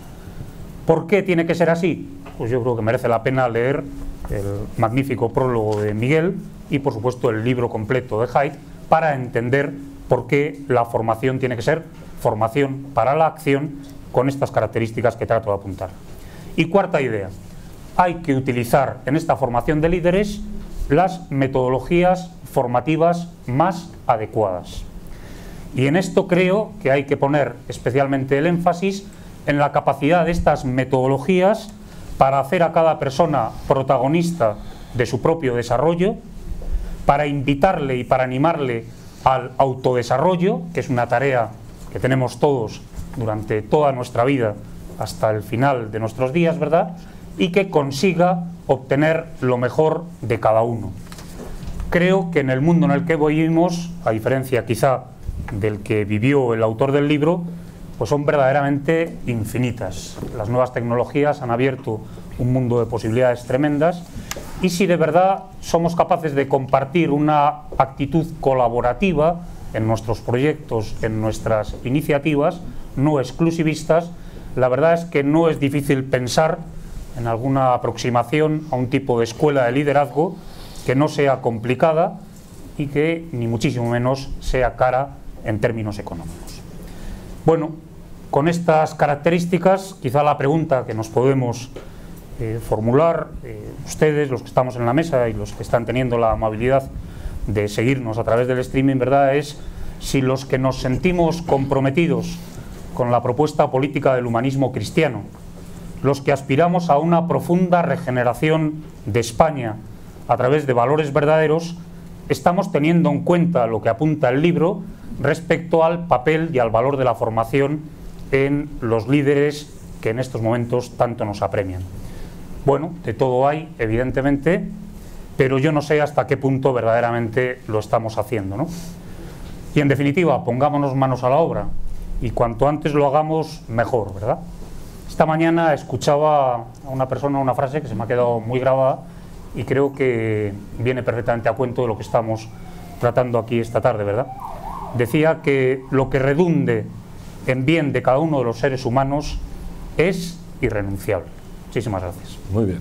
[SPEAKER 4] ¿Por qué tiene que ser así? Pues yo creo que merece la pena leer el magnífico prólogo de Miguel y por supuesto el libro completo de Haidt para entender por qué la formación tiene que ser formación para la acción con estas características que trato de apuntar. Y cuarta idea, hay que utilizar en esta formación de líderes las metodologías formativas más adecuadas. Y en esto creo que hay que poner especialmente el énfasis en la capacidad de estas metodologías para hacer a cada persona protagonista de su propio desarrollo, para invitarle y para animarle al autodesarrollo, que es una tarea que tenemos todos durante toda nuestra vida hasta el final de nuestros días, ¿verdad? Y que consiga obtener lo mejor de cada uno. Creo que en el mundo en el que vivimos, a diferencia quizá del que vivió el autor del libro, pues son verdaderamente infinitas. Las nuevas tecnologías han abierto un mundo de posibilidades tremendas y si de verdad somos capaces de compartir una actitud colaborativa en nuestros proyectos, en nuestras iniciativas, no exclusivistas, la verdad es que no es difícil pensar en alguna aproximación a un tipo de escuela de liderazgo que no sea complicada y que ni muchísimo menos sea cara en términos económicos. Bueno, con estas características, quizá la pregunta que nos podemos formular ustedes, los que estamos en la mesa y los que están teniendo la amabilidad de seguirnos a través del streaming, ¿verdad?, es si los que nos sentimos comprometidos con la propuesta política del humanismo cristiano, los que aspiramos a una profunda regeneración de España a través de valores verdaderos, estamos teniendo en cuenta lo que apunta el libro respecto al papel y al valor de la formación en los líderes que en estos momentos tanto nos apremian. Bueno, de todo hay, evidentemente, pero yo no sé hasta qué punto verdaderamente lo estamos haciendo, ¿no? Y en definitiva, pongámonos manos a la obra y cuanto antes lo hagamos, mejor, ¿verdad? Esta mañana escuchaba a una persona una frase que se me ha quedado muy grabada y creo que viene perfectamente a cuento de lo que estamos tratando aquí esta tarde, ¿verdad? Decía que lo que redunde en bien de cada uno de los seres humanos es irrenunciable. Muchísimas gracias.
[SPEAKER 2] Muy bien.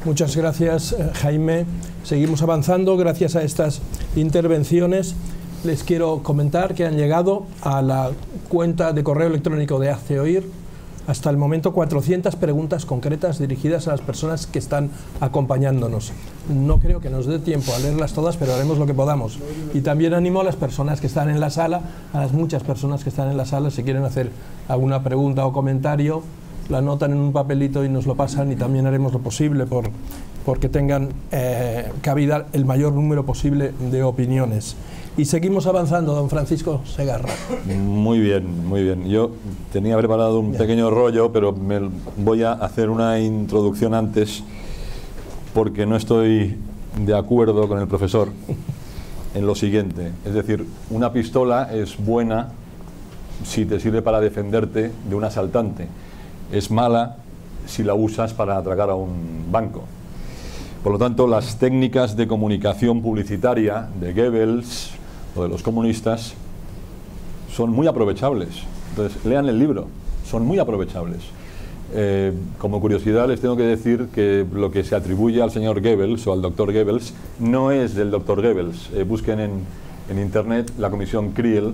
[SPEAKER 1] Muchas gracias, Jaime. Seguimos avanzando gracias a estas intervenciones. Les quiero comentar que han llegado a la cuenta de correo electrónico de Hazte Oír hasta el momento 400 preguntas concretas dirigidas a las personas que están acompañándonos. No creo que nos dé tiempo a leerlas todas, pero haremos lo que podamos. Y también animo a las personas que están en la sala, a las muchas personas que están en la sala, si quieren hacer alguna pregunta o comentario, la anotan en un papelito y nos lo pasan y también haremos lo posible porque tengan cabida el mayor número posible de opiniones. Y seguimos avanzando, don Francisco Segarra.
[SPEAKER 2] Muy bien, muy bien. Yo tenía preparado un pequeño rollo, pero me voy a hacer una introducción antes porque no estoy de acuerdo con el profesor en lo siguiente. Es decir, una pistola es buena si te sirve para defenderte de un asaltante. Es mala si la usas para atracar a un banco. Por lo tanto, las técnicas de comunicación publicitaria de Goebbels o de los comunistas, son muy aprovechables. Entonces, lean el libro, son muy aprovechables. Como curiosidad les tengo que decir que lo que se atribuye al señor Goebbels o al doctor Goebbels no es del doctor Goebbels. Busquen en internet la comisión Creel,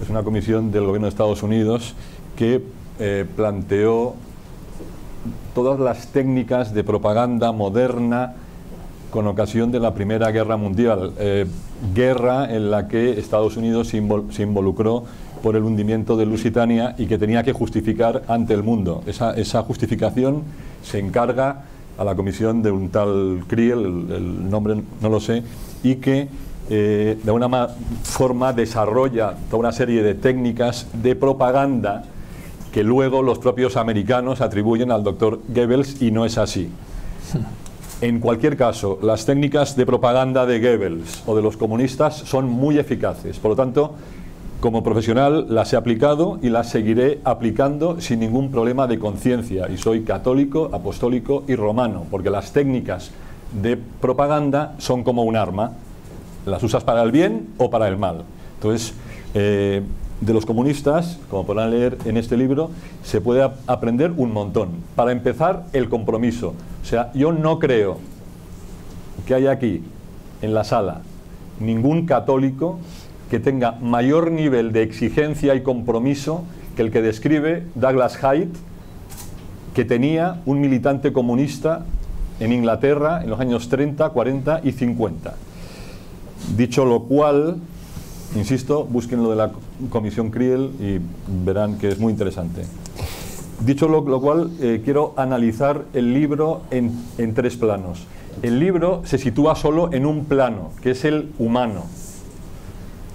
[SPEAKER 2] es una comisión del gobierno de Estados Unidos que planteó todas las técnicas de propaganda moderna con ocasión de la Primera Guerra Mundial, guerra en la que Estados Unidos se involucró por el hundimiento de Lusitania y que tenía que justificar ante el mundo. Esa justificación se encarga a la comisión de un tal Creel, el nombre no lo sé, y que de una forma desarrolla toda una serie de técnicas de propaganda que luego los propios americanos atribuyen al doctor Goebbels, y no es así. En cualquier caso, las técnicas de propaganda de Goebbels o de los comunistas son muy eficaces. Por lo tanto, como profesional las he aplicado y las seguiré aplicando sin ningún problema de conciencia. Y soy católico, apostólico y romano, porque las técnicas de propaganda son como un arma. Las usas para el bien o para el mal. Entonces, de los comunistas, como podrán leer en este libro, se puede aprender un montón. Para empezar, el compromiso. O sea, yo no creo que haya aquí, en la sala, ningún católico que tenga mayor nivel de exigencia y compromiso que el que describe Douglas Hyde, que tenía un militante comunista en Inglaterra en los años 30, 40 y 50. Dicho lo cual, insisto, busquen lo de la comisión Creel y verán que es muy interesante. Dicho lo cual, quiero analizar el libro en tres planos. El libro se sitúa solo en un plano, que es el humano.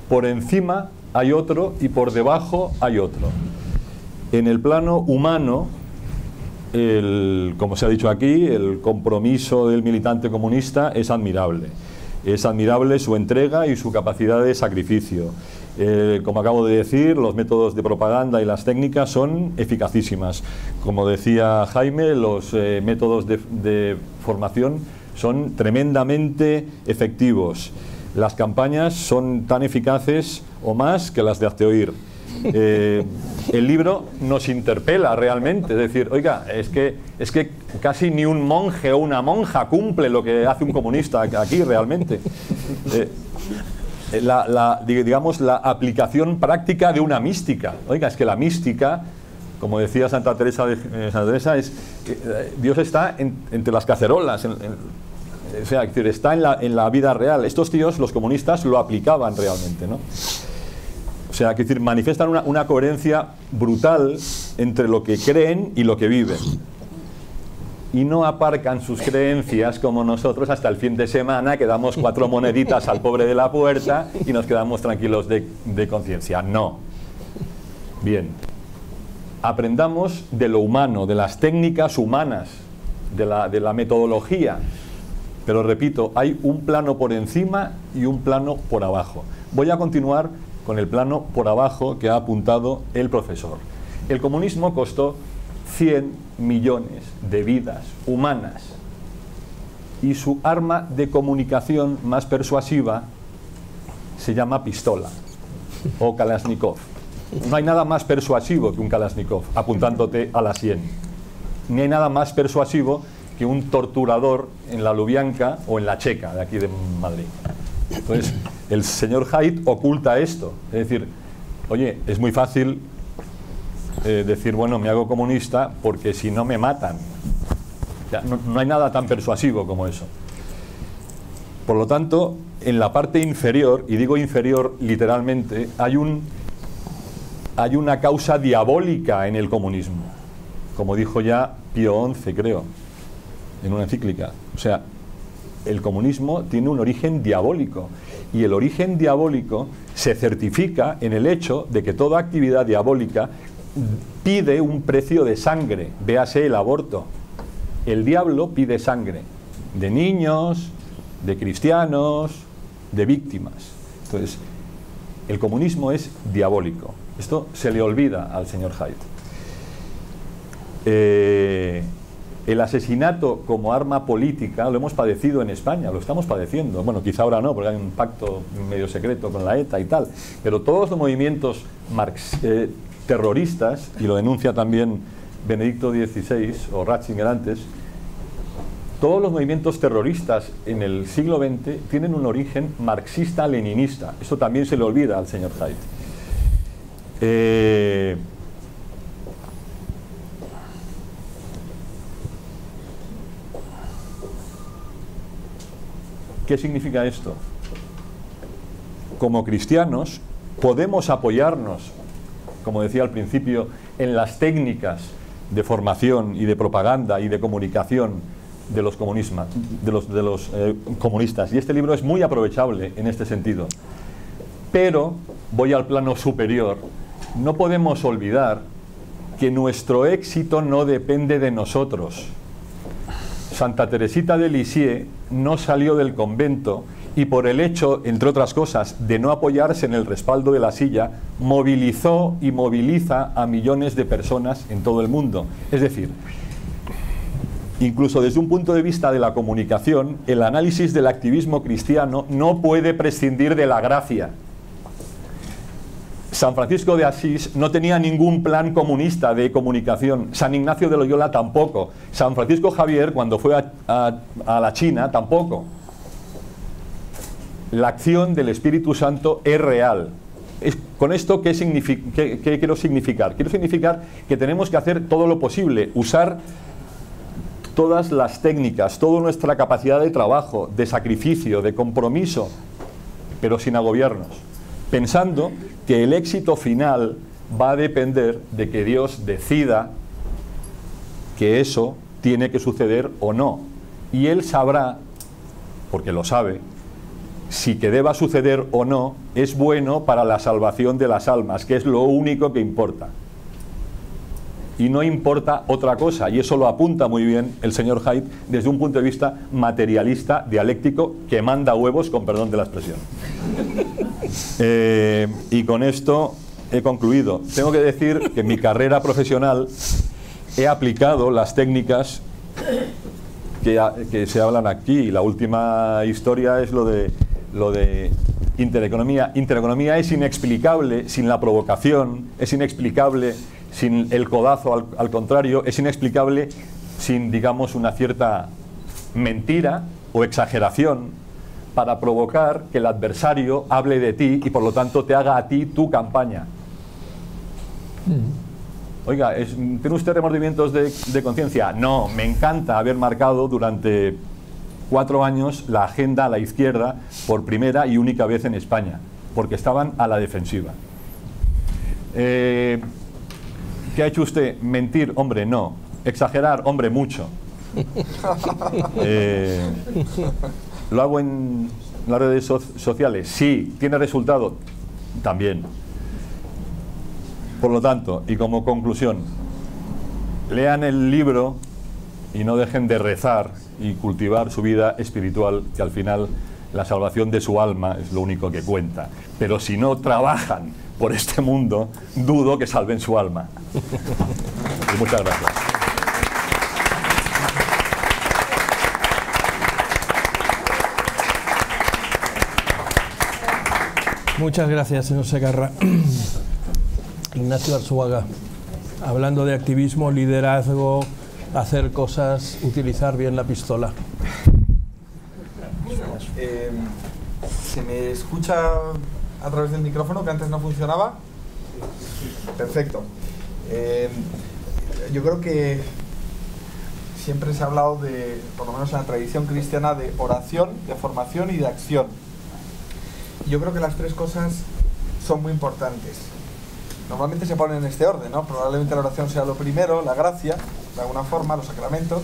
[SPEAKER 2] Por encima hay otro y por debajo hay otro. En el plano humano, como se ha dicho aquí, el compromiso del militante comunista es admirable. Es admirable su entrega y su capacidad de sacrificio. Como acabo de decir, los métodos de propaganda y las técnicas son eficacísimas. Como decía Jaime, los métodos de formación son tremendamente efectivos. Las campañas son tan eficaces o más que las de Hazte-Oír. El libro nos interpela realmente, es decir, oiga, es que casi ni un monje o una monja cumple lo que hace un comunista aquí realmente. Digamos, la aplicación práctica de una mística. Oiga, es que la mística, como decía Santa Teresa, es Dios está entre las cacerolas, o sea, está en la vida real. Estos tíos, los comunistas, lo aplicaban realmente, ¿no? O sea, es decir, manifiestan una coherencia brutal entre lo que creen y lo que viven. Y no aparcan sus creencias como nosotros hasta el fin de semana, que damos 4 moneditas al pobre de la puerta y nos quedamos tranquilos de conciencia. No. Bien. Aprendamos de lo humano, de las técnicas humanas, de la metodología. Pero repito, hay un plano por encima y un plano por abajo. Voy a continuar con el plano por abajo que ha apuntado el profesor. El comunismo costó 100 millones de vidas humanas y su arma de comunicación más persuasiva se llama pistola o Kalashnikov. No hay nada más persuasivo que un Kalashnikov apuntándote a la sien. Ni hay nada más persuasivo que un torturador en la Lubyanka o en la Checa, de aquí de Madrid. Entonces, el señor Haidt oculta esto. Es decir, oye, es muy fácil decir, bueno, me hago comunista porque si no me matan. O sea, no hay nada tan persuasivo como eso. Por lo tanto, en la parte inferior, y digo inferior literalmente, hay una causa diabólica en el comunismo. Como dijo ya Pío XI, creo, en una encíclica. O sea, el comunismo tiene un origen diabólico y el origen diabólico se certifica en el hecho de que toda actividad diabólica pide un precio de sangre, véase el aborto. El diablo pide sangre de niños, de cristianos, de víctimas. Entonces, el comunismo es diabólico. Esto se le olvida al señor Haidt. El asesinato como arma política lo hemos padecido en España, lo estamos padeciendo. Bueno, quizá ahora no, porque hay un pacto medio secreto con la ETA y tal, pero todos los movimientos terroristas, y lo denuncia también Benedicto XVI o Ratzinger antes, todos los movimientos terroristas en el siglo XX tienen un origen marxista-leninista. Esto también se le olvida al señor Haidt. ¿Qué significa esto? Como cristianos podemos apoyarnos, como decía al principio, en las técnicas de formación y de propaganda y de comunicación de los comunistas. Y este libro es muy aprovechable en este sentido. Pero, voy al plano superior, no podemos olvidar que nuestro éxito no depende de nosotros. Santa Teresita de Lisieux no salió del convento y por el hecho, entre otras cosas, de no apoyarse en el respaldo de la silla, movilizó y moviliza a millones de personas en todo el mundo. Es decir, incluso desde un punto de vista de la comunicación, el análisis del activismo cristiano no puede prescindir de la gracia. San Francisco de Asís no tenía ningún plan comunista de comunicación. San Ignacio de Loyola tampoco. San Francisco Javier, cuando fue a la China, tampoco. La acción del Espíritu Santo es real. Con esto, ¿qué quiero significar? Quiero significar que tenemos que hacer todo lo posible, usar todas las técnicas, toda nuestra capacidad de trabajo, de sacrificio, de compromiso, pero sin agobiarnos, pensando que el éxito final va a depender de que Dios decida que eso tiene que suceder o no. Y Él sabrá, porque lo sabe, si que deba suceder o no es bueno para la salvación de las almas, que es lo único que importa. Y no importa otra cosa, y eso lo apunta muy bien el señor Haidt desde un punto de vista materialista, dialéctico, que manda huevos, con perdón de la expresión. Y con esto he concluido. Tengo que decir que en mi carrera profesional he aplicado las técnicas que se hablan aquí. La última historia es lo de intereconomía. Intereconomía es inexplicable sin la provocación, es inexplicable sin el codazo, al contrario, es inexplicable sin, digamos, una cierta mentira o exageración para provocar que el adversario hable de ti y por lo tanto te haga a ti tu campaña. Oiga, ¿tiene usted remordimientos de conciencia? No, me encanta haber marcado durante 4 años la agenda a la izquierda por primera y única vez en España, porque estaban a la defensiva. ¿Qué ha hecho usted? Mentir, hombre, no. Exagerar, hombre, mucho. ¿Lo hago en las redes sociales? Sí. ¿Tiene resultado? También. Por lo tanto, y como conclusión, lean el libro y no dejen de rezar y cultivar su vida espiritual, que al final la salvación de su alma es lo único que cuenta. Pero si no trabajan por este mundo, dudo que salven su alma. Y muchas gracias.
[SPEAKER 1] Muchas gracias, señor Segarra. Ignacio Arzuaga, hablando de activismo, liderazgo, hacer cosas, utilizar bien la pistola.
[SPEAKER 5] ¿Se me escucha a través del micrófono, que antes no funcionaba? Perfecto. Yo creo que siempre se ha hablado de, por lo menos en la tradición cristiana, de oración, de formación y de acción. Yo creo que las 3 cosas son muy importantes. Normalmente se ponen en este orden, ¿no? Probablemente la oración sea lo primero, la gracia, de alguna forma, los sacramentos.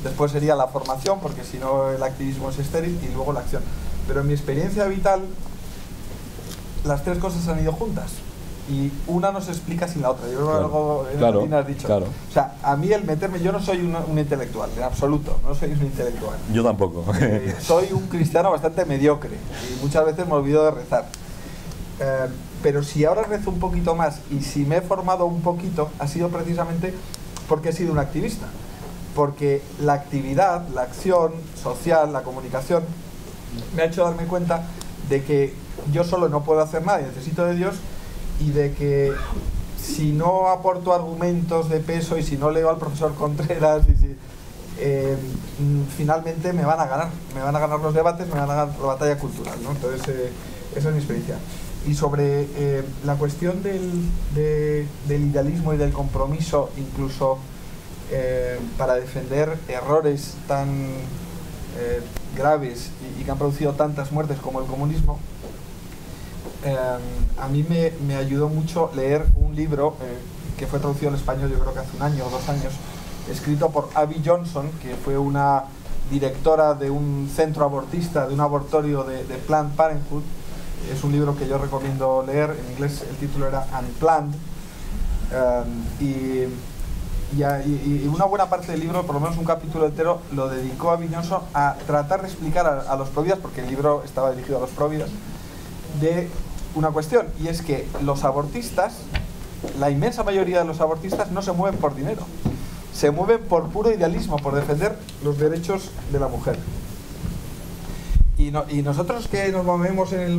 [SPEAKER 5] Después sería la formación, porque si no el activismo es estéril, y luego la acción. Pero en mi experiencia vital, las 3 cosas han ido juntas. Y una no se explica sin la otra. Yo creo que algo en has dicho. Claro. O sea, a mí el meterme... Yo no soy un intelectual, en absoluto. No soy un intelectual.
[SPEAKER 2] Yo tampoco.
[SPEAKER 5] Soy un cristiano bastante mediocre. Y muchas veces me olvido de rezar. Pero si ahora rezo un poquito más y si me he formado un poquito, ha sido precisamente porque he sido un activista. porque la actividad, la acción social, la comunicación, me ha hecho darme cuenta de que yo solo no puedo hacer nada y necesito de Dios, y de que si no aporto argumentos de peso y si no leo al profesor Contreras, finalmente me van a ganar los debates, me van a ganar la batalla cultural, ¿no? Entonces, esa es mi experiencia. Y sobre la cuestión del idealismo y del compromiso, incluso para defender errores tan graves y que han producido tantas muertes como el comunismo, a mí me ayudó mucho leer un libro que fue traducido al español, yo creo que hace 1 año o 2 años, escrito por Abby Johnson, que fue una directora de un centro abortista, de un abortorio de Planned Parenthood. Es un libro que yo recomiendo leer. En inglés el título era Unplanned, y una buena parte del libro, por lo menos un capítulo entero, lo dedicó Abby Johnson a tratar de explicar a los providas, porque el libro estaba dirigido a los providas, de una cuestión, y es que los abortistas, la inmensa mayoría de los abortistas, no se mueven por dinero, se mueven por puro idealismo, por defender los derechos de la mujer. Y nosotros que nos movemos en el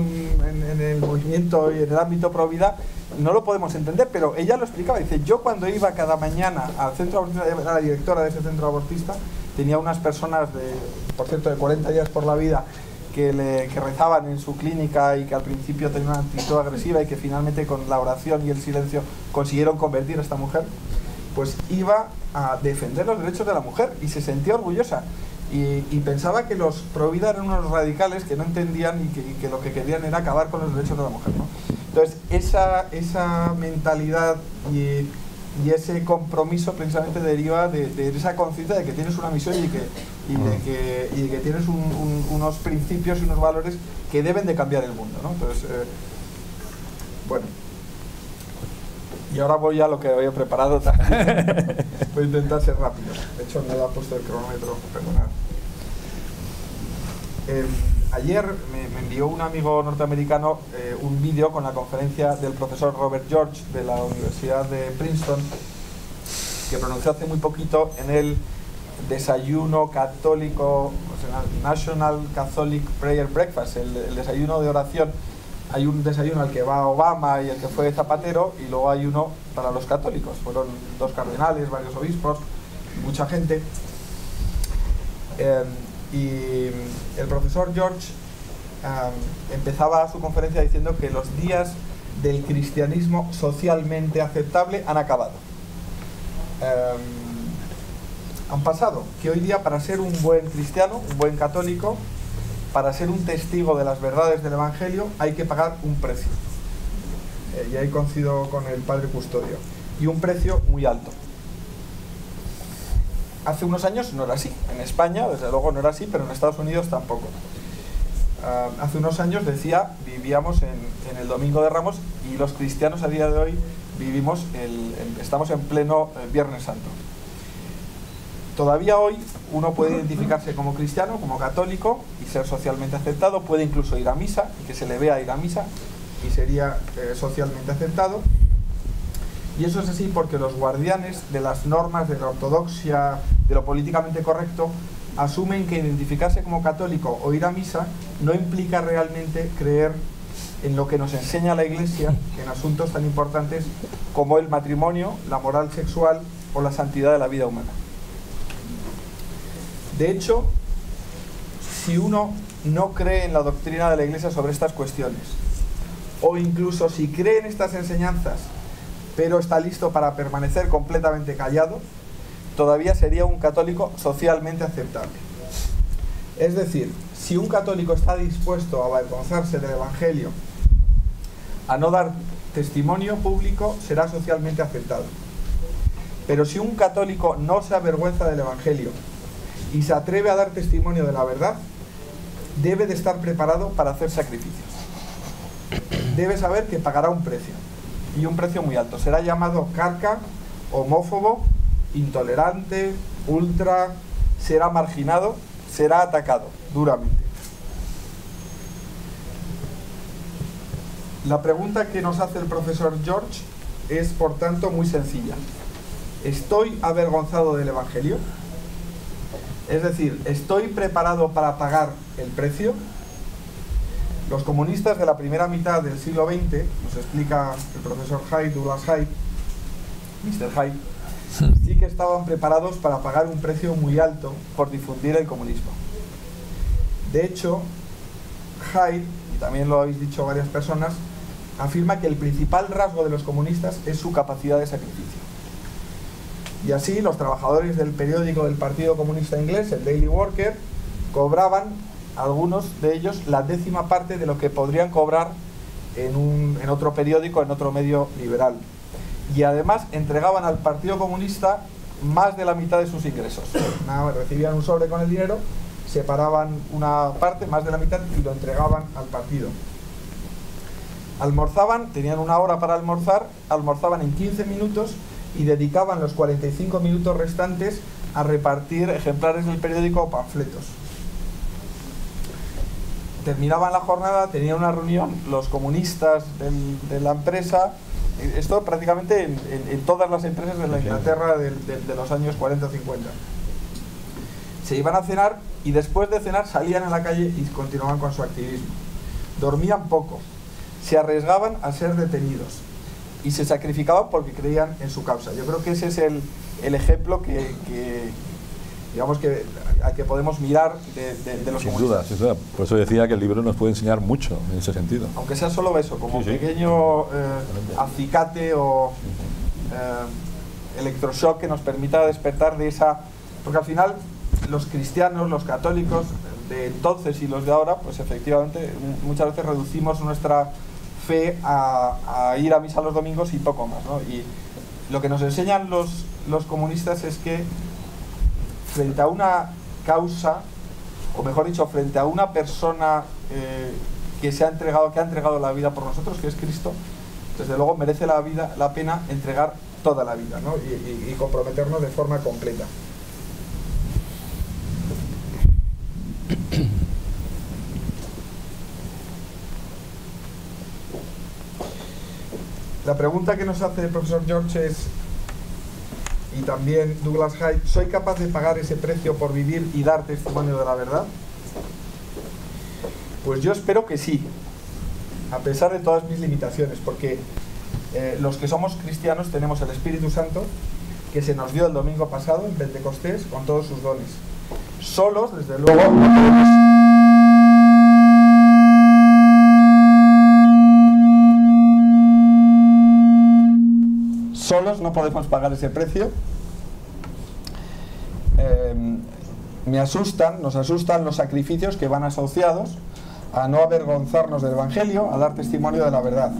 [SPEAKER 5] movimiento y en el ámbito pro vida, no lo podemos entender, pero ella lo explicaba. Dice, yo cuando iba cada mañana al centro abortista, era la directora de ese centro abortista, tenía unas personas, por cierto, de 40 días por la vida, que rezaban en su clínica y que al principio tenían una actitud agresiva y que finalmente con la oración y el silencio consiguieron convertir a esta mujer. Pues iba a defender los derechos de la mujer y se sentía orgullosa. Y pensaba que los pro vida eran unos radicales que no entendían y que lo que querían era acabar con los derechos de la mujer, ¿no? Entonces, esa mentalidad y ese compromiso precisamente deriva de esa conciencia de que tienes una misión y de que tienes unos principios y unos valores que deben de cambiar el mundo, ¿no? Entonces, bueno. Y ahora voy a lo que había preparado también. Voy a intentar ser rápido. De hecho, no he puesto el cronómetro, perdonad. Ayer me envió un amigo norteamericano un vídeo con la conferencia del profesor Robert George de la Universidad de Princeton, que pronunció hace muy poquito en el desayuno católico, o sea, National Catholic Prayer Breakfast, el desayuno de oración. Hay un desayuno al que va Obama y el que fue Zapatero, y luego hay uno para los católicos. Fueron 2 cardenales, varios obispos, mucha gente. Y el profesor George empezaba su conferencia diciendo que los días del cristianismo socialmente aceptable han acabado. Han pasado, que hoy día para ser un buen cristiano, un buen católico, para ser un testigo de las verdades del Evangelio, hay que pagar un precio. Y ahí coincido con el padre Custodio. Y un precio muy alto. Hace unos años no era así. En España, desde luego, no era así, pero en Estados Unidos tampoco. Hace unos años, decía, vivíamos en el Domingo de Ramos, y los cristianos a día de hoy estamos en pleno Viernes Santo. Todavía hoy uno puede identificarse como cristiano, como católico, y ser socialmente aceptado, puede incluso ir a misa, y que se le vea ir a misa, y sería socialmente aceptado. Y eso es así porque los guardianes de las normas de la ortodoxia, de lo políticamente correcto, asumen que identificarse como católico o ir a misa no implica realmente creer en lo que nos enseña la Iglesia en asuntos tan importantes como el matrimonio, la moral sexual o la santidad de la vida humana. De hecho, si uno no cree en la doctrina de la Iglesia sobre estas cuestiones, o incluso si cree en estas enseñanzas, pero está listo para permanecer completamente callado, todavía sería un católico socialmente aceptable. Es decir, si un católico está dispuesto a avergonzarse del Evangelio, a no dar testimonio público, será socialmente aceptado. Pero si un católico no se avergüenza del Evangelio y se atreve a dar testimonio de la verdad, debe de estar preparado para hacer sacrificios. Debe saber que pagará un precio, y un precio muy alto. Será llamado carca, homófobo, intolerante, ultra, será marginado, será atacado duramente. La pregunta que nos hace el profesor George es, por tanto, muy sencilla. ¿Estoy avergonzado del Evangelio? Es decir, ¿estoy preparado para pagar el precio? Los comunistas de la primera mitad del siglo XX, nos explica el profesor Hyde, Douglas Hyde, Mr. Hyde, sí que estaban preparados para pagar un precio muy alto por difundir el comunismo. De hecho, Hyde, y también lo habéis dicho varias personas, afirma que el principal rasgo de los comunistas es su capacidad de sacrificio. Y así los trabajadores del periódico del Partido Comunista Inglés, el Daily Worker, cobraban, algunos de ellos, la 10ª parte de lo que podrían cobrar en otro periódico, en otro medio liberal. Y además entregaban al Partido Comunista más de la mitad de sus ingresos. Recibían un sobre con el dinero, separaban una parte, más de la mitad, y lo entregaban al partido. Almorzaban, tenían una hora para almorzar, almorzaban en 15 minutos y dedicaban los 45 minutos restantes a repartir ejemplares del periódico o panfletos. Terminaban la jornada, tenían una reunión los comunistas de la empresa, esto prácticamente en todas las empresas de la Inglaterra de los años 40 o 50. Se iban a cenar y después de cenar salían a la calle y continuaban con su activismo. Dormían poco, se arriesgaban a ser detenidos y se sacrificaban porque creían en su causa. Yo creo que ese es el ejemplo digamos que al que podemos mirar de los comunistas.
[SPEAKER 2] Sin duda. Por eso decía que el libro nos puede enseñar mucho en ese sentido.
[SPEAKER 5] Aunque sea solo eso, como pequeño acicate o electroshock que nos permita despertar de esa... Porque al final los cristianos, los católicos de entonces y los de ahora, pues efectivamente muchas veces reducimos nuestra fe a ir a misa los domingos y poco más, ¿no? Y lo que nos enseñan los comunistas es que frente a una causa, o mejor dicho, frente a una persona que ha entregado la vida por nosotros, que es Cristo, desde luego merece la pena entregar toda la vida, ¿no? y comprometernos de forma completa. La pregunta que nos hace el profesor George es, y también Douglas Hyde, ¿soy capaz de pagar ese precio por vivir y dar testimonio de la verdad? Pues yo espero que sí, a pesar de todas mis limitaciones, porque los que somos cristianos tenemos el Espíritu Santo, que se nos dio el domingo pasado, en Pentecostés, con todos sus dones. Solos, desde luego, no podemos pagar ese precio. Nos asustan los sacrificios que van asociados a no avergonzarnos del Evangelio, a dar testimonio de la verdad.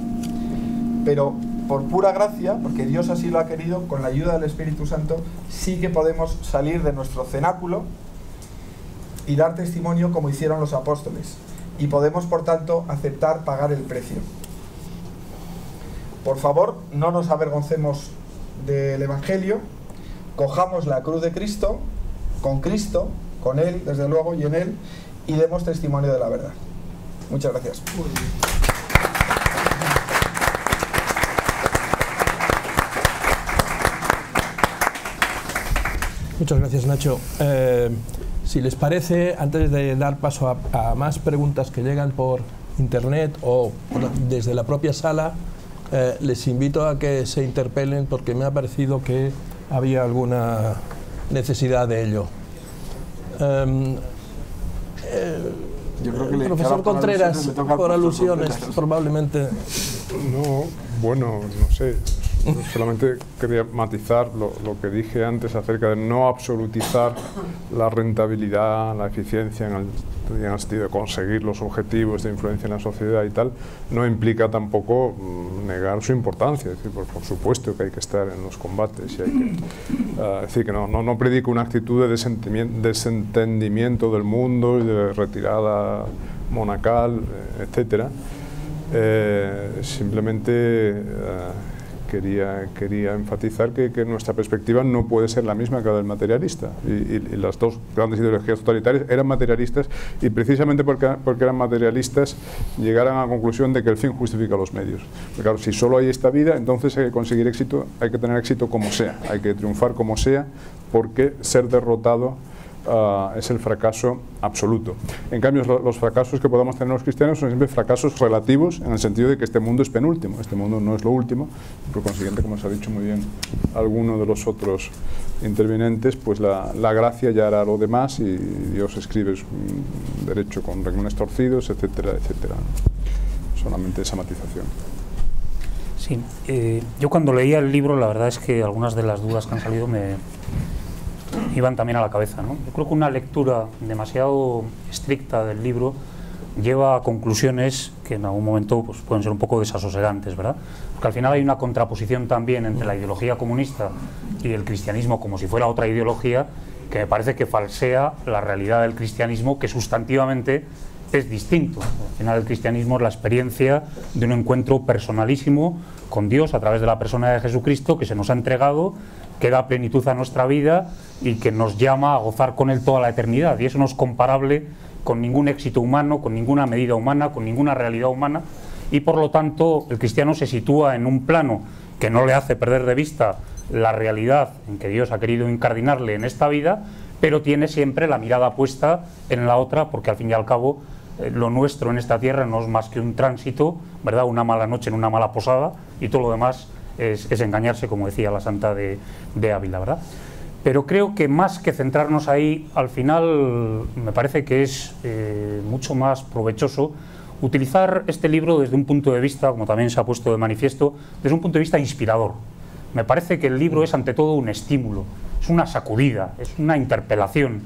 [SPEAKER 5] Pero por pura gracia, porque Dios así lo ha querido, con la ayuda del Espíritu Santo, sí que podemos salir de nuestro cenáculo y dar testimonio como hicieron los apóstoles. Y podemos, por tanto, aceptar pagar el precio. Por favor, no nos avergoncemos del Evangelio, cojamos la cruz de Cristo, con Él, desde luego, y en Él, y demos testimonio de la verdad. Muchas gracias.
[SPEAKER 1] Muchas gracias, Nacho. Si les parece, antes de dar paso a más preguntas que llegan por internet o desde la propia sala, les invito a que se interpelen porque me ha parecido que había alguna necesidad de ello.
[SPEAKER 5] Yo creo que
[SPEAKER 1] el profesor Contreras, por alusiones, probablemente.
[SPEAKER 6] No, bueno, no sé. Solamente quería matizar lo que dije antes acerca de no absolutizar la rentabilidad, la eficiencia en el sentido de conseguir los objetivos de influencia en la sociedad y tal. No implica tampoco negar su importancia. Es decir, por supuesto que hay que estar en los combates y hay que, es decir, que no predico una actitud de desentendimiento del mundo y de retirada monacal, etcétera. Simplemente quería enfatizar que nuestra perspectiva no puede ser la misma que la del materialista, y las dos grandes ideologías totalitarias eran materialistas, y precisamente porque eran materialistas llegaron a la conclusión de que el fin justifica los medios. Porque claro, si solo hay esta vida, entonces hay que conseguir éxito, hay que tener éxito como sea, hay que triunfar como sea, porque ser derrotado es el fracaso absoluto. En cambio, los fracasos que podamos tener los cristianos son siempre fracasos relativos, en el sentido de que este mundo es penúltimo, este mundo no es lo último. Por consiguiente, como se ha dicho muy bien alguno de los otros intervinientes, pues la gracia ya hará lo demás y Dios escribe derecho con renglones torcidos, etcétera, etcétera. Solamente esa matización.
[SPEAKER 4] Sí, yo cuando leía el libro, la verdad es que algunas de las dudas que han salido me iban también a la cabeza, ¿no? Yo creo que una lectura demasiado estricta del libro lleva a conclusiones que en algún momento pues, pueden ser un poco desasosegantes, ¿verdad? Porque al final hay una contraposición también entre la ideología comunista y el cristianismo como si fuera otra ideología, que me parece que falsea la realidad del cristianismo, que sustantivamente es distinto. Al final el cristianismo es la experiencia de un encuentro personalísimo con Dios a través de la persona de Jesucristo, que se nos ha entregado, que da plenitud a nuestra vida y que nos llama a gozar con Él toda la eternidad. Y eso no es comparable con ningún éxito humano, con ninguna medida humana, con ninguna realidad humana. Y por lo tanto el cristiano se sitúa en un plano que no le hace perder de vista la realidad en que Dios ha querido incardinarle en esta vida, pero tiene siempre la mirada puesta en la otra, porque al fin y al cabo lo nuestro en esta tierra no es más que un tránsito, ¿verdad? Una mala noche en una mala posada, y todo lo demás es engañarse, como decía la santa de Ávila, ¿verdad? Pero creo que más que centrarnos ahí, al final me parece que es mucho más provechoso utilizar este libro desde un punto de vista, como también se ha puesto de manifiesto, desde un punto de vista inspirador. Me parece que el libro es ante todo un estímulo, es una sacudida, es una interpelación,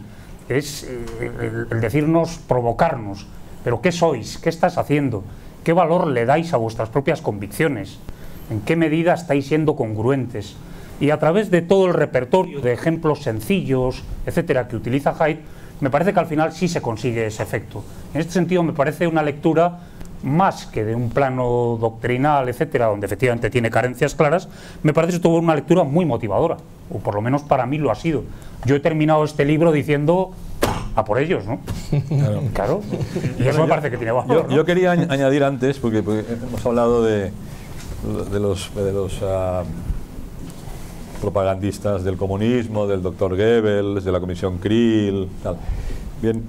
[SPEAKER 4] es el decirnos, provocarnos, pero ¿qué sois? ¿Qué estás haciendo? ¿Qué valor le dais a vuestras propias convicciones? ¿En qué medida estáis siendo congruentes? Y a través de todo el repertorio de ejemplos sencillos, etcétera, que utiliza Haidt, me parece que al final sí se consigue ese efecto. En este sentido me parece una lectura más que de un plano doctrinal, etcétera, donde efectivamente tiene carencias claras, me parece todo una lectura muy motivadora, o por lo menos para mí lo ha sido. Yo he terminado este libro diciendo a por ellos, ¿no? Claro. Y eso me parece que tiene valor, ¿no?
[SPEAKER 2] Yo quería añadir antes, porque hemos hablado de los propagandistas del comunismo, del doctor Goebbels, de la Comisión Krill, tal. Bien,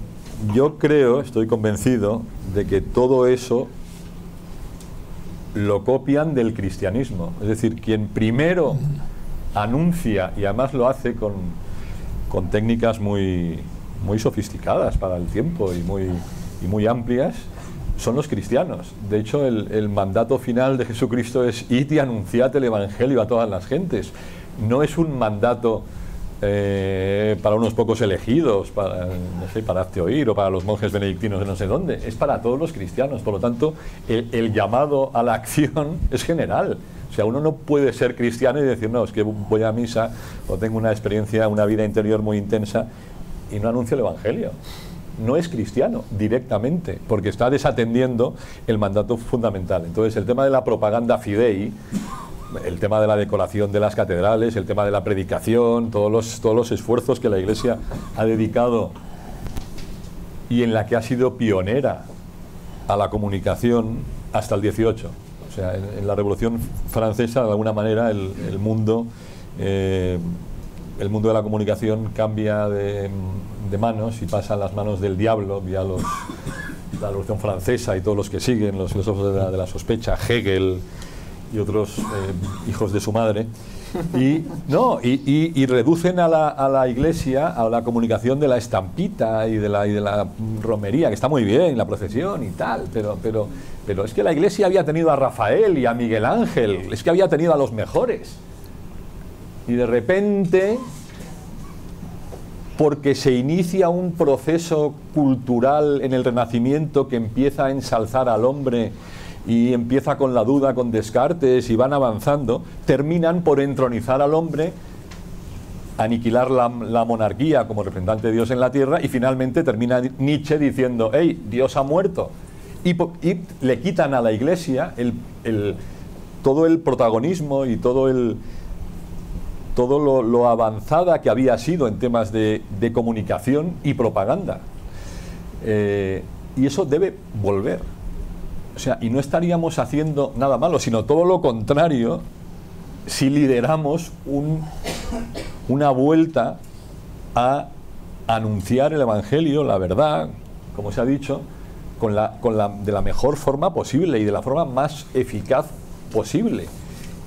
[SPEAKER 2] yo creo, estoy convencido de que todo eso lo copian del cristianismo. Es decir, quien primero anuncia, y además lo hace con técnicas muy sofisticadas para el tiempo y muy amplias, son los cristianos. De hecho, el mandato final de Jesucristo es: id y anunciad el Evangelio a todas las gentes. No es un mandato para unos pocos elegidos, para hazte oír, o para los monjes benedictinos de no sé dónde. Es para todos los cristianos. Por lo tanto, el llamado a la acción es general. O sea, uno no puede ser cristiano y decir, no, es que voy a misa o tengo una experiencia, una vida interior muy intensa y no anuncio el Evangelio. No es cristiano directamente, porque está desatendiendo el mandato fundamental. Entonces, el tema de la propaganda fidei, el tema de la decoración de las catedrales, el tema de la predicación, todos los esfuerzos que la Iglesia ha dedicado y en la que ha sido pionera a la comunicación hasta el 18. O sea, en la Revolución Francesa, de alguna manera, el mundo de la comunicación cambia de manos y pasa a las manos del diablo, ya la Revolución Francesa y todos los que siguen, los filósofos de la sospecha, Hegel y otros hijos de su madre, y reducen a la Iglesia a la comunicación de la estampita y de la romería, que está muy bien, la procesión y tal, pero es que la Iglesia había tenido a Rafael y a Miguel Ángel, es que había tenido a los mejores, y de repente, porque se inicia un proceso cultural en el Renacimiento que empieza a ensalzar al hombre y empieza con la duda, con Descartes, y van avanzando, terminan por entronizar al hombre, aniquilar la monarquía como representante de Dios en la tierra, y finalmente termina Nietzsche diciendo, hey, Dios ha muerto, y le quitan a la Iglesia todo el protagonismo y todo lo avanzada que había sido en temas de comunicación y propaganda. Y eso debe volver. O sea, y no estaríamos haciendo nada malo, sino todo lo contrario, si lideramos una vuelta a anunciar el Evangelio, la verdad, como se ha dicho, de la mejor forma posible y de la forma más eficaz posible.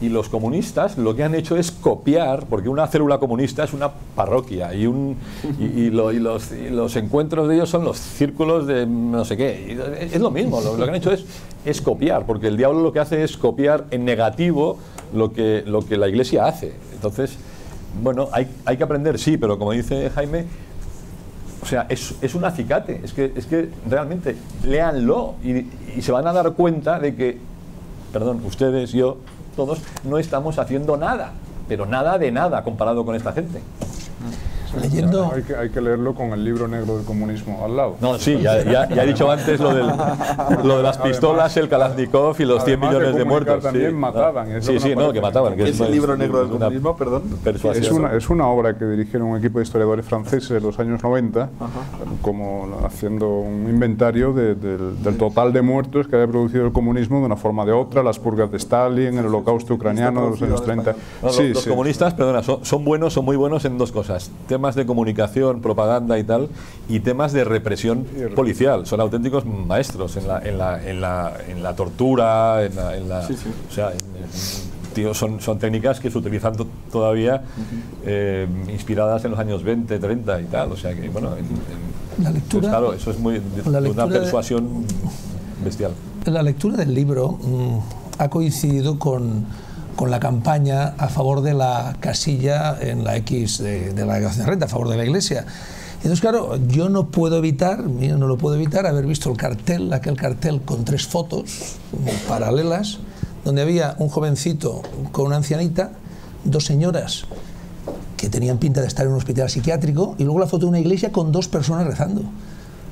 [SPEAKER 2] Y los comunistas lo que han hecho es copiar, porque una célula comunista es una parroquia y los encuentros de ellos son los círculos de no sé qué. Es lo mismo, lo que han hecho es copiar, porque el diablo lo que hace es copiar en negativo lo que la Iglesia hace. Entonces, bueno, hay que aprender, sí, pero como dice Jaime, o sea, es un acicate, es que realmente léanlo y se van a dar cuenta de que, perdón, ustedes, yo, todos, no estamos haciendo nada, pero nada de nada comparado con esta gente.
[SPEAKER 3] Leyendo...
[SPEAKER 6] Hay que leerlo con el libro negro del comunismo al lado.
[SPEAKER 2] No, sí, ya he dicho antes lo de las pistolas, el Kalashnikov y los 100 millones de muertos.
[SPEAKER 6] También mataban.
[SPEAKER 2] Que mataban. Que
[SPEAKER 5] es el libro negro del comunismo, perdón.
[SPEAKER 6] Es una obra que dirigieron un equipo de historiadores franceses en los años 90, como haciendo un inventario del total de muertos que había producido el comunismo de una forma o de otra, las purgas de Stalin, el holocausto ucraniano de los años 30.
[SPEAKER 2] Los comunistas, perdona, son muy buenos en dos cosas: temas de comunicación, propaganda y tal, y temas de represión policial. Son auténticos maestros en la tortura, o sea, tío, son técnicas que se utilizan todavía inspiradas en los años 20, 30 y tal. O sea que, bueno,
[SPEAKER 3] la lectura,
[SPEAKER 2] pues claro, eso es una persuasión bestial.
[SPEAKER 3] La lectura del libro ha coincidido con la campaña a favor de la casilla en la X de la declaración de renta, a favor de la Iglesia. Entonces, claro, yo no lo puedo evitar haber visto el cartel, aquel cartel con 3 fotos paralelas, donde había un jovencito con una ancianita, 2 señoras que tenían pinta de estar en un hospital psiquiátrico, y luego la foto de una iglesia con 2 personas rezando.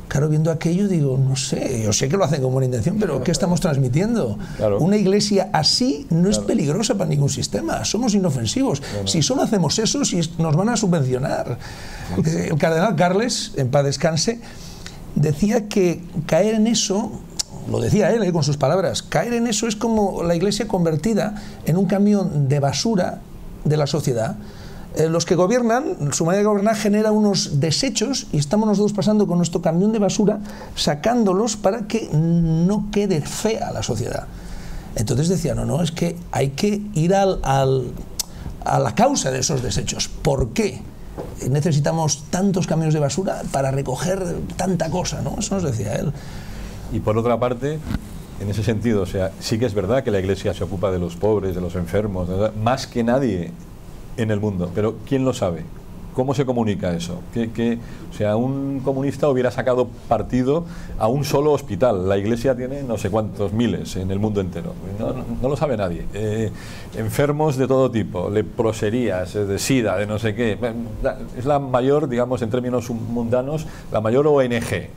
[SPEAKER 3] Claro, viendo aquello digo, no sé, yo sé que lo hacen con buena intención, pero ¿qué estamos transmitiendo?
[SPEAKER 2] Claro.
[SPEAKER 3] Una iglesia así no es peligrosa para ningún sistema, somos inofensivos. Si solo hacemos eso, si nos van a subvencionar. El cardenal Carles, en paz descanse, decía que caer en eso, lo decía él con sus palabras, caer en eso es como la iglesia convertida en un camión de basura de la sociedad. Los que gobiernan, su manera de gobernar genera unos desechos y estamos nosotros pasando con nuestro camión de basura sacándolos para que no quede fea la sociedad. Entonces decía, no, es que hay que ir a la causa de esos desechos. ¿Por qué necesitamos tantos camiones de basura para recoger tanta cosa, ¿no? Eso nos decía él.
[SPEAKER 2] Y por otra parte, en ese sentido, o sea, sí que es verdad que la Iglesia se ocupa de los pobres, de los enfermos, más que nadie en el mundo, pero ¿quién lo sabe? ¿Cómo se comunica eso? O sea, un comunista hubiera sacado partido a un solo hospital. La Iglesia tiene no sé cuántos miles en el mundo entero. No lo sabe nadie. Enfermos de todo tipo, leproserías, de sida, de no sé qué. Es la mayor, digamos, en términos mundanos, la mayor ONG.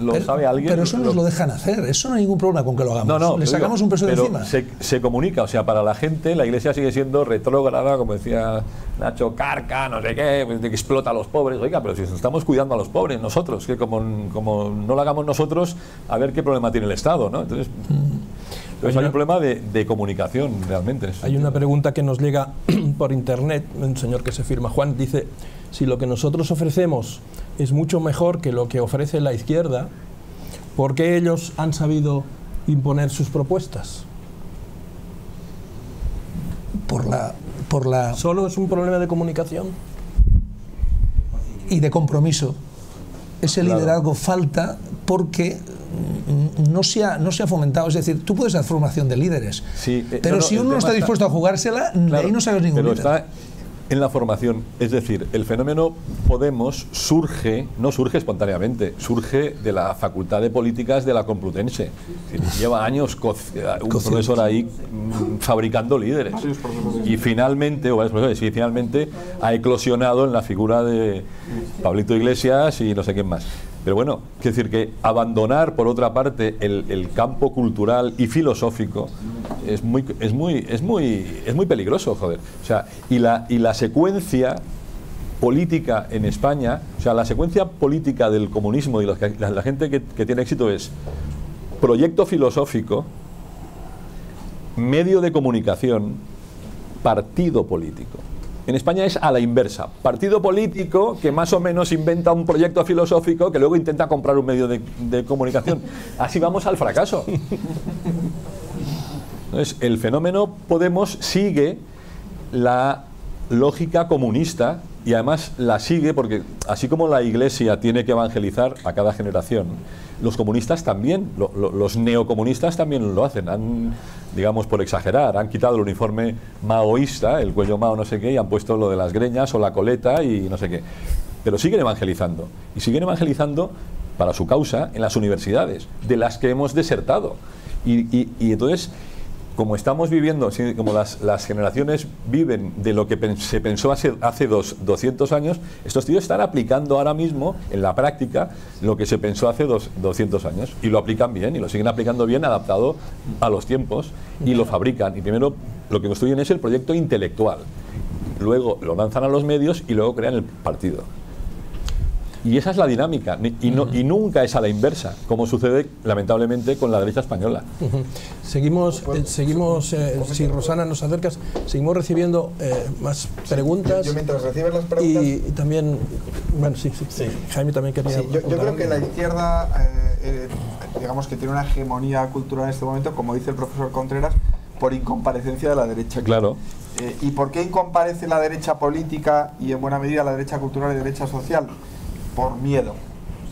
[SPEAKER 2] ¿Lo sabe alguien?
[SPEAKER 3] Pero eso nos lo dejan hacer. Eso no hay ningún problema con que lo hagamos.
[SPEAKER 2] No,
[SPEAKER 3] le sacamos un peso de encima.
[SPEAKER 2] Se comunica. O sea, para la gente, la Iglesia sigue siendo retrógrada, como decía Nacho, carca, no sé qué, que explota a los pobres. Oiga, pero si estamos cuidando a los pobres nosotros, que como no lo hagamos nosotros, a ver qué problema tiene el Estado, ¿no? Entonces hay un problema de comunicación realmente.
[SPEAKER 1] Hay una pregunta que nos llega por internet, un señor que se firma Juan, dice: si lo que nosotros ofrecemos es mucho mejor que lo que ofrece la izquierda, ¿por qué ellos han sabido imponer sus propuestas? ¿Solo es un problema de comunicación?
[SPEAKER 3] Y de compromiso. Ese liderazgo falta porque no se ha fomentado. Es decir, tú puedes hacer formación de líderes, sí, pero si uno no está dispuesto a jugársela, de ahí no sabes ningún líder.
[SPEAKER 2] Está en la formación, es decir, el fenómeno Podemos no surge espontáneamente, surge de la Facultad de Políticas de la Complutense. Lleva años un profesor ahí fabricando líderes. Y finalmente, o varios profesores, y finalmente ha eclosionado en la figura de Pablito Iglesias y no sé quién más. Pero bueno, quiero decir que abandonar, por otra parte, el campo cultural y filosófico es muy peligroso, joder. O sea, y la secuencia política en España, o sea, la secuencia política del comunismo y la gente que tiene éxito es proyecto filosófico, medio de comunicación, partido político. En España es a la inversa. Partido político que más o menos inventa un proyecto filosófico que luego intenta comprar un medio de comunicación. Así vamos al fracaso. Entonces, el fenómeno Podemos sigue la lógica comunista y además la sigue porque, así como la Iglesia tiene que evangelizar a cada generación, los comunistas también, los neocomunistas también lo hacen. Han, digamos, por exagerar, han quitado el uniforme maoísta, el cuello mao no sé qué, y han puesto lo de las greñas o la coleta y no sé qué. Pero siguen evangelizando. Y siguen evangelizando para su causa en las universidades, de las que hemos desertado. Y entonces, como estamos viviendo, como las generaciones viven de lo que se pensó hace 200 años, estos tíos están aplicando ahora mismo, en la práctica, lo que se pensó hace 200 años. Y lo aplican bien, y lo siguen aplicando bien, adaptado a los tiempos, y lo fabrican. Y primero lo que construyen es el proyecto intelectual. Luego lo lanzan a los medios y luego crean el partido. Y esa es la dinámica, y nunca es a la inversa, como sucede lamentablemente con la derecha española.
[SPEAKER 1] Seguimos, si Rosana nos acercas, seguimos recibiendo más preguntas.
[SPEAKER 5] Yo mientras recibes las preguntas...
[SPEAKER 1] Y también, bueno, sí. Jaime también quería...
[SPEAKER 5] Sí, yo creo que la izquierda, digamos que tiene una hegemonía cultural en este momento, como dice el profesor Contreras, por incomparecencia de la derecha.
[SPEAKER 2] Claro.
[SPEAKER 5] ¿Y por qué incomparece la derecha política y en buena medida la derecha cultural y derecha social? Por miedo.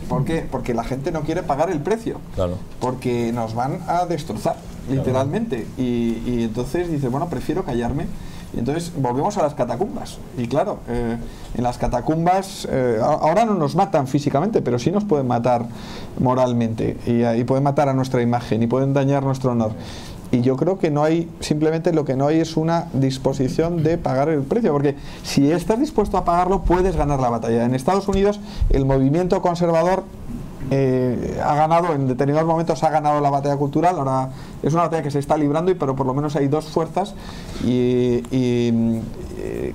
[SPEAKER 5] ¿Por qué? Porque la gente no quiere pagar el precio. Claro. Porque nos van a destrozar, literalmente. Y entonces dice, bueno, prefiero callarme. Y entonces volvemos a las catacumbas. Y claro, en las catacumbas ahora no nos matan físicamente, pero sí nos pueden matar moralmente. Y pueden matar a nuestra imagen y pueden dañar nuestro honor. Y yo creo que no hay, simplemente lo que no hay es una disposición de pagar el precio, porque si estás dispuesto a pagarlo puedes ganar la batalla. En Estados Unidos el movimiento conservador ha ganado, en determinados momentos ha ganado la batalla cultural. Ahora es una batalla que se está librando, pero por lo menos hay dos fuerzas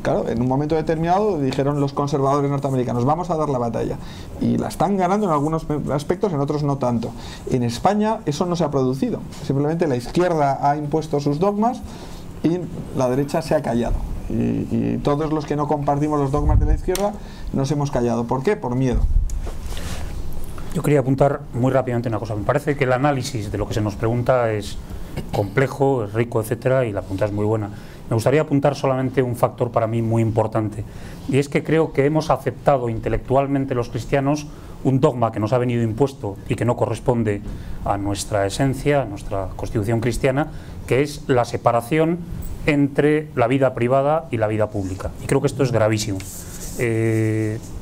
[SPEAKER 5] claro, en un momento determinado dijeron los conservadores norteamericanos, vamos a dar la batalla, y la están ganando en algunos aspectos, en otros no tanto. En España eso no se ha producido, simplemente la izquierda ha impuesto sus dogmas y la derecha se ha callado, y todos los que no compartimos los dogmas de la izquierda nos hemos callado. ¿Por qué? Por miedo.
[SPEAKER 4] Yo quería apuntar muy rápidamente una cosa. Me parece que el análisis de lo que se nos pregunta es complejo, es rico, etcétera, y la pregunta es muy buena. Me gustaría apuntar solamente un factor para mí muy importante, y es que creo que hemos aceptado intelectualmente los cristianos un dogma que nos ha venido impuesto y que no corresponde a nuestra esencia, a nuestra constitución cristiana, que es la separación entre la vida privada y la vida pública. Y creo que esto es gravísimo.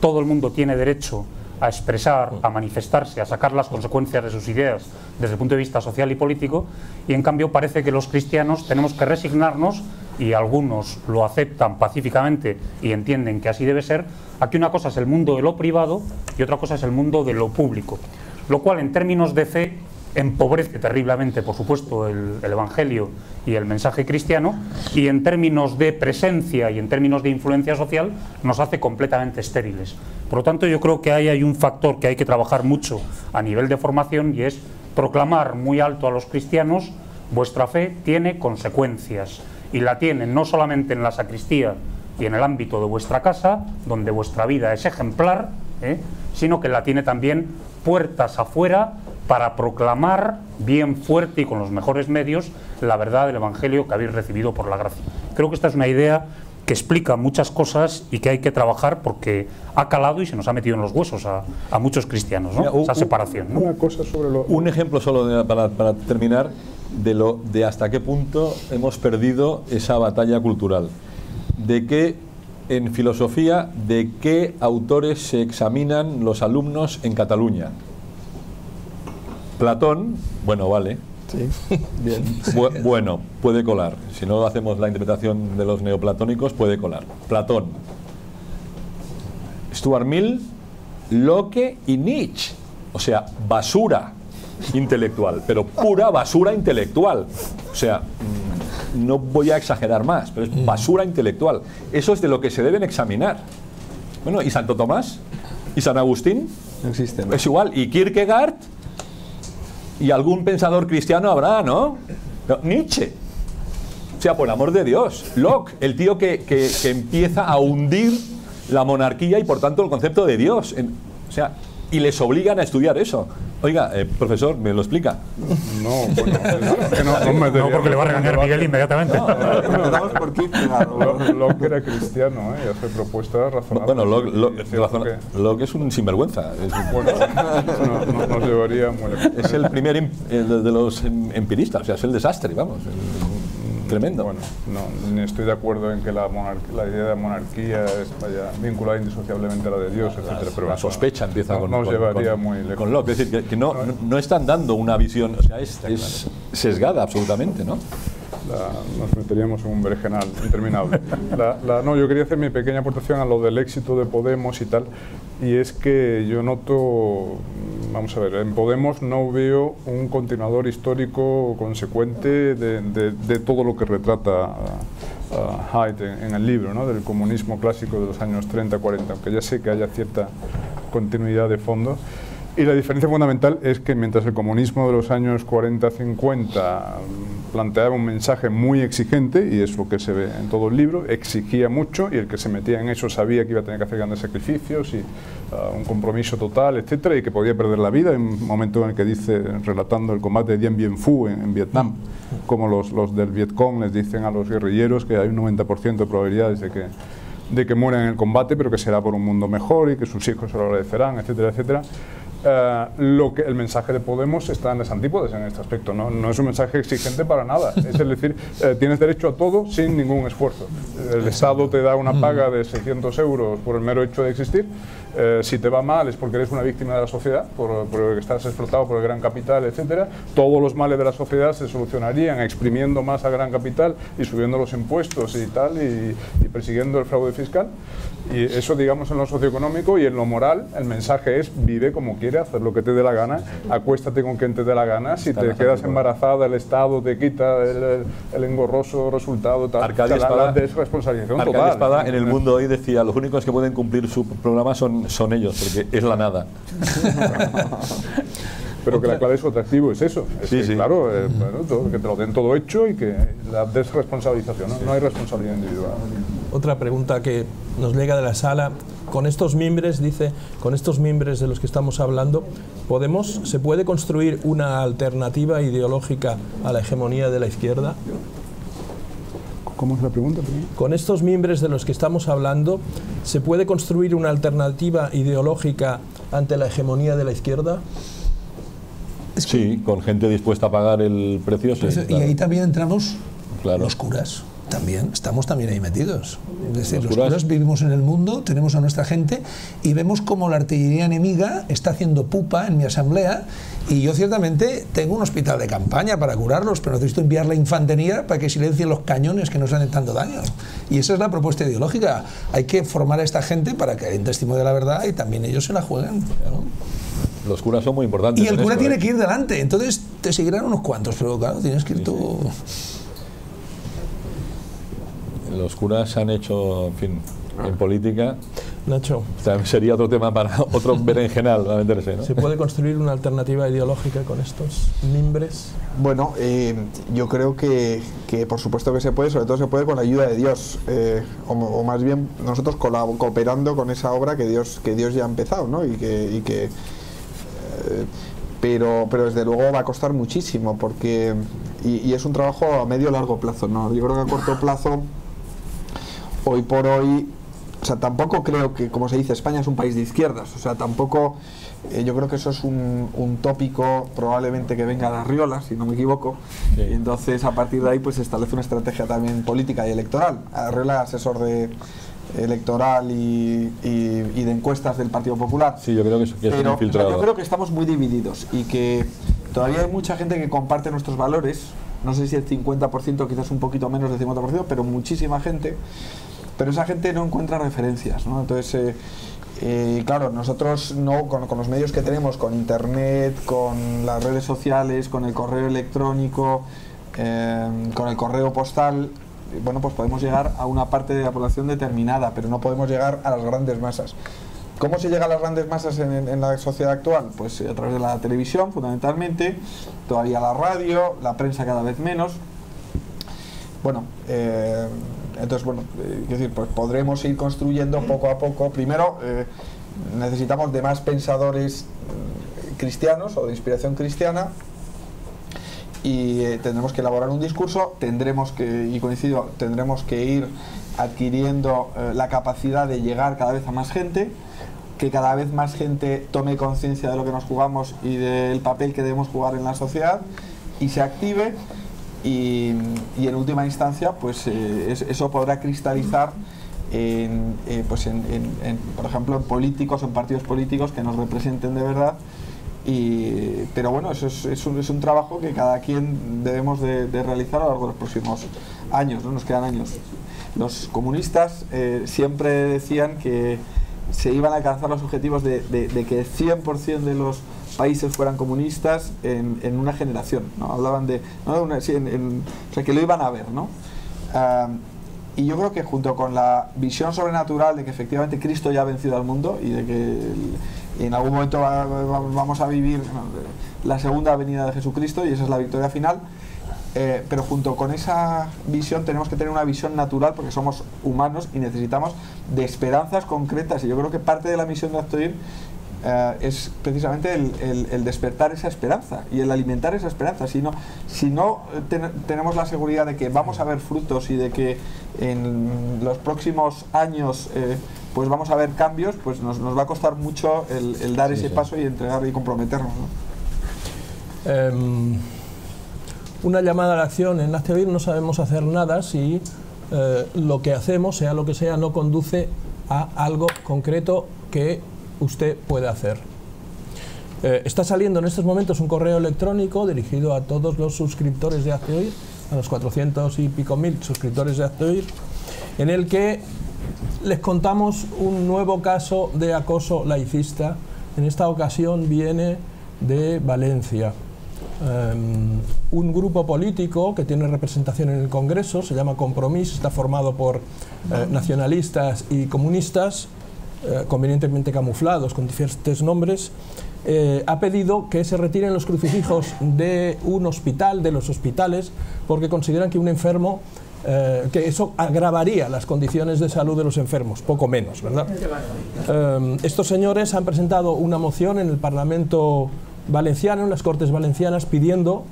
[SPEAKER 4] Todo el mundo tiene derecho a expresar, a manifestarse, a sacar las consecuencias de sus ideas desde el punto de vista social y político, y en cambio parece que los cristianos tenemos que resignarnos, y algunos lo aceptan pacíficamente y entienden que así debe ser, a que una cosa es el mundo de lo privado y otra cosa es el mundo de lo público, lo cual en términos de fe empobrece terriblemente, por supuesto, el Evangelio y el mensaje cristiano, y en términos de presencia y en términos de influencia social nos hace completamente estériles. Por lo tanto, yo creo que ahí hay un factor que hay que trabajar mucho a nivel de formación, y es proclamar muy alto a los cristianos: vuestra fe tiene consecuencias, y la tienen no solamente en la sacristía y en el ámbito de vuestra casa, donde vuestra vida es ejemplar, sino que la tiene también puertas afuera, para proclamar bien fuerte y con los mejores medios la verdad del Evangelio que habéis recibido por la gracia. Creo que esta es una idea que explica muchas cosas y que hay que trabajar, porque ha calado y se nos ha metido en los huesos a muchos cristianos, ¿no? Esa separación, ¿no?
[SPEAKER 6] Una cosa sobre
[SPEAKER 2] un ejemplo solo para terminar de hasta qué punto hemos perdido esa batalla cultural. De que en filosofía, de qué autores se examinan los alumnos en Cataluña. Platón, bueno, vale.
[SPEAKER 1] Sí, bien.
[SPEAKER 2] Bueno, puede colar. Si no hacemos la interpretación de los neoplatónicos, puede colar. Platón. Stuart Mill, Locke y Nietzsche. O sea, basura intelectual, pero pura basura intelectual. O sea, no voy a exagerar más, pero es basura intelectual. Eso es de lo que se deben examinar. Bueno, ¿y Santo Tomás? ¿Y San Agustín?
[SPEAKER 5] No existen.
[SPEAKER 2] Es igual. ¿Y Kierkegaard? Y algún pensador cristiano habrá, ¿no? Nietzsche. sea, por el amor de Dios, Locke, el tío que empieza a hundir la monarquía y por tanto el concepto de Dios. O sea, y les obligan a estudiar eso. Oiga, profesor, ¿me lo explica?
[SPEAKER 6] No, bueno, es que no
[SPEAKER 4] porque le va a regañar Miguel inmediatamente.
[SPEAKER 5] Empezamos por Kierkegaard.
[SPEAKER 6] Locke era cristiano, y hace propuestas razonables.
[SPEAKER 2] Bueno, Locke es un sinvergüenza.
[SPEAKER 6] Bueno, nos llevaría muy lejos.
[SPEAKER 2] Es el primer de los empiristas, o sea, es el desastre, vamos. Tremendo.
[SPEAKER 6] Bueno, no estoy de acuerdo en que la idea de monarquía vaya vinculada indisociablemente a la de Dios, etcétera. Pero
[SPEAKER 2] la sospecha empieza
[SPEAKER 6] nos llevaría muy lejos.
[SPEAKER 2] Con Locke, es decir, que no están dando una visión, o sea, es sesgada absolutamente, ¿no?
[SPEAKER 6] Nos meteríamos en un berenjenal interminable. No, yo quería hacer mi pequeña aportación a lo del éxito de Podemos y tal, y es que yo noto, vamos a ver, en Podemos no veo un continuador histórico consecuente de todo lo que retrata Haidt en el libro, ¿no? Del comunismo clásico de los años 30-40, aunque ya sé que haya cierta continuidad de fondo. Y la diferencia fundamental es que mientras el comunismo de los años 40-50 planteaba un mensaje muy exigente, y es lo que se ve en todo el libro, exigía mucho, y el que se metía en eso sabía que iba a tener que hacer grandes sacrificios y un compromiso total, etcétera, y que podía perder la vida. En un momento en el que dice, relatando el combate de Dien Bien Phu en Vietnam, como los del Vietcong les dicen a los guerrilleros que hay un 90% de probabilidades de que mueran en el combate, pero que será por un mundo mejor y que sus hijos se lo agradecerán, etcétera, etcétera. El mensaje de Podemos está en las antípodas en este aspecto, no es un mensaje exigente para nada, es decir, tienes derecho a todo sin ningún esfuerzo. El Estado te da una paga de 600 euros por el mero hecho de existir. Si te va mal es porque eres una víctima de la sociedad, porque estás explotado por el gran capital, etcétera. Todos los males de la sociedad se solucionarían exprimiendo más al gran capital y subiendo los impuestos y tal, y persiguiendo el fraude fiscal. Y eso, digamos, en lo socioeconómico. Y en lo moral, el mensaje es: vive como quieras, haz lo que te dé la gana, acuéstate con quien te dé la gana. Si te quedas embarazada, el Estado te quita el engorroso resultado, tal.
[SPEAKER 2] Arcadio Espada,
[SPEAKER 6] la desresponsabilización total.
[SPEAKER 2] Arcadio Espada en el mundo hoy decía: los únicos que pueden cumplir su programa son ellos, porque es la nada.
[SPEAKER 6] Pero que la clave de su atractivo es eso, es
[SPEAKER 2] sí,
[SPEAKER 6] que,
[SPEAKER 2] sí.
[SPEAKER 6] Claro, que te lo den todo hecho y que la desresponsabilización, no hay responsabilidad individual.
[SPEAKER 1] Otra pregunta que nos llega de la sala: con estos mimbres, dice, con estos mimbres de los que estamos hablando, ¿se puede construir una alternativa ideológica a la hegemonía de la izquierda?
[SPEAKER 6] ¿Cómo es la pregunta?
[SPEAKER 1] Con estos mimbres de los que estamos hablando, ¿se puede construir una alternativa ideológica ante la hegemonía de la izquierda?
[SPEAKER 2] Sí, con gente dispuesta a pagar el precio. Sí,
[SPEAKER 3] y ahí también entramos
[SPEAKER 2] claro.
[SPEAKER 3] Los curas. Estamos también ahí metidos. Es decir, los curas vivimos en el mundo, tenemos a nuestra gente y vemos cómo la artillería enemiga está haciendo pupa en mi asamblea, y yo ciertamente tengo un hospital de campaña para curarlos, pero necesito enviar la infantería para que silencien los cañones que nos hacen tanto daño. Y esa es la propuesta ideológica. Hay que formar a esta gente para que den testimonio de la verdad y también ellos se la jueguen, ¿no?
[SPEAKER 2] Los curas son muy importantes.
[SPEAKER 3] Y el cura tiene que ir delante, entonces te seguirán unos cuantos, pero claro, tienes que ir tú.
[SPEAKER 2] Los curas han hecho, en fin, en política.
[SPEAKER 1] Nacho.
[SPEAKER 2] Sería otro tema para otro berenjenal a meterse, ¿no?
[SPEAKER 1] ¿Se puede construir una alternativa ideológica con estos mimbres?
[SPEAKER 5] Bueno, yo creo que por supuesto que se puede, sobre todo se puede con la ayuda de Dios, o más bien nosotros cooperando con esa obra que Dios ya ha empezado, ¿no? Pero desde luego va a costar muchísimo, porque y es un trabajo a medio largo plazo, ¿no? Yo creo que a corto plazo, hoy por hoy, o sea, tampoco creo que, como se dice, España es un país de izquierdas, o sea, tampoco, yo creo que eso es un tópico probablemente que venga de Arriola, si no me equivoco, sí. Y entonces a partir de ahí pues se establece una estrategia también política y electoral. Arriola, asesor electoral y de encuestas del Partido Popular.
[SPEAKER 2] Sí, yo creo que es un infiltrado.
[SPEAKER 5] Yo creo que estamos muy divididos y que todavía hay mucha gente que comparte nuestros valores, no sé si el 50%, quizás un poquito menos del 50%, pero muchísima gente, pero esa gente no encuentra referencias, ¿no? Entonces, claro, nosotros no, con los medios que tenemos, con internet, con las redes sociales, con el correo electrónico, con el correo postal, bueno, pues podemos llegar a una parte de la población determinada, pero no podemos llegar a las grandes masas. ¿Cómo se llega a las grandes masas en la sociedad actual? Pues a través de la televisión, fundamentalmente, todavía la radio, la prensa cada vez menos. bueno, entonces, bueno, quiero decir, pues podremos ir construyendo poco a poco. Primero, necesitamos de más pensadores cristianos o de inspiración cristiana, y tendremos que elaborar un discurso, tendremos que ir adquiriendo la capacidad de llegar cada vez a más gente, que cada vez más gente tome conciencia de lo que nos jugamos y del papel que debemos jugar en la sociedad y se active, y en última instancia pues eso podrá cristalizar por ejemplo en políticos o en partidos políticos que nos representen de verdad. Pero bueno, eso es un trabajo que cada quien debemos de realizar a lo largo de los próximos años, ¿no? Nos quedan años. Los comunistas siempre decían que se iban a alcanzar los objetivos de que el 100% de los países fueran comunistas en una generación, ¿no? Hablaban de... ¿no? o sea, que lo iban a ver, ¿no? Y yo creo que junto con la visión sobrenatural de que efectivamente Cristo ya ha vencido al mundo y de que en algún momento vamos a vivir la segunda venida de Jesucristo y esa es la victoria final, pero junto con esa visión tenemos que tener una visión natural porque somos humanos y necesitamos de esperanzas concretas, y yo creo que parte de la misión de Actoir es precisamente el despertar esa esperanza y el alimentar esa esperanza. Si no tenemos la seguridad de que vamos a ver frutos y de que en los próximos años pues vamos a ver cambios, pues nos va a costar mucho el dar ese paso y entregar y comprometernos, ¿no?
[SPEAKER 1] Una llamada a la acción. En Actoir no sabemos hacer nada si lo que hacemos, sea lo que sea, no conduce a algo concreto que usted puede hacer. Está saliendo en estos momentos un correo electrónico dirigido a todos los suscriptores de Actoir, a los 400 y pico mil suscriptores de Actoir, en el que les contamos un nuevo caso de acoso laicista. En esta ocasión viene de Valencia. Un grupo político que tiene representación en el Congreso, se llama Compromís, está formado por nacionalistas y comunistas, convenientemente camuflados con diferentes nombres, ha pedido que se retiren los crucifijos de un hospital, de los hospitales, porque consideran que un enfermo, que eso agravaría las condiciones de salud de los enfermos, poco menos, ¿verdad? Estos señores han presentado una moción en el Parlamento valenciano, en las Cortes Valencianas, pidiendo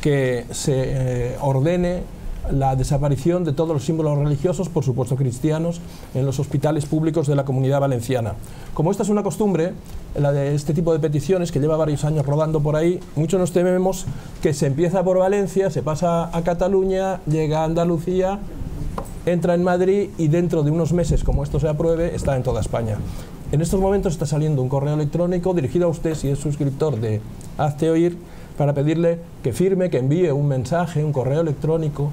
[SPEAKER 1] que se ordene la desaparición de todos los símbolos religiosos, por supuesto cristianos, en los hospitales públicos de la Comunidad Valenciana. Como esta es una costumbre, la de este tipo de peticiones que lleva varios años rodando por ahí, muchos nos tememos que se empieza por Valencia, se pasa a Cataluña, llega a Andalucía, entra en Madrid y dentro de unos meses, como esto se apruebe, está en toda España. En estos momentos está saliendo un correo electrónico dirigido a usted, si es suscriptor de Hazte Oír, para pedirle que firme, que envíe un mensaje, un correo electrónico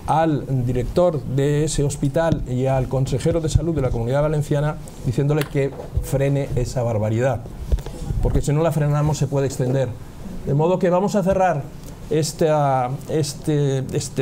[SPEAKER 1] al director de ese hospital y al consejero de salud de la Comunidad Valenciana diciéndole que frene esa barbaridad, porque si no la frenamos se puede extender. De modo que vamos a cerrar este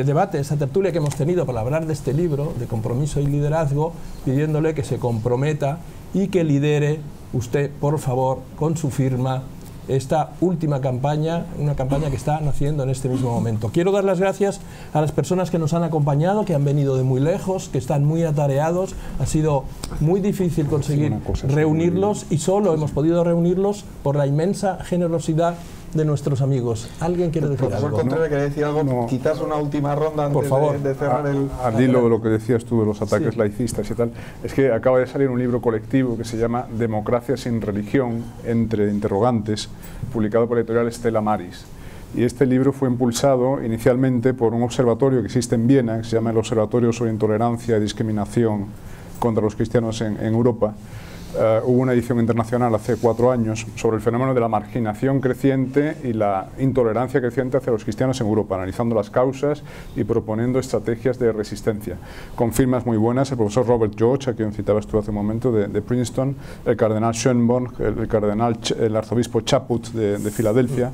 [SPEAKER 1] debate, esta tertulia que hemos tenido para hablar de este libro, de compromiso y liderazgo, pidiéndole que se comprometa y que lidere usted, por favor, con su firma, esta última campaña, una campaña que está naciendo en este mismo momento. Quiero dar las gracias a las personas que nos han acompañado, que han venido de muy lejos, que están muy atareados. Ha sido muy difícil conseguir reunirlos y solo hemos podido reunirlos por la inmensa generosidad de nuestros amigos. ¿Alguien quiere decir algo?
[SPEAKER 5] Profesor Contreras, ¿quiere decir algo? No. Quizás una última ronda antes de cerrar el...
[SPEAKER 6] Al hilo de lo que decías tú de los ataques laicistas y tal, es que acaba de salir un libro colectivo que se llama Democracia sin religión, entre interrogantes, publicado por la editorial Stella Maris. Y este libro fue impulsado inicialmente por un observatorio que existe en Viena, que se llama el Observatorio sobre Intolerancia y Discriminación contra los Cristianos en Europa. Hubo una edición internacional hace 4 años sobre el fenómeno de la marginación creciente y la intolerancia creciente hacia los cristianos en Europa, analizando las causas y proponiendo estrategias de resistencia. Con firmas muy buenas, el profesor Robert George, a quien citabas tú hace un momento, de Princeton, el cardenal Schönborn, el arzobispo Chaput de Filadelfia.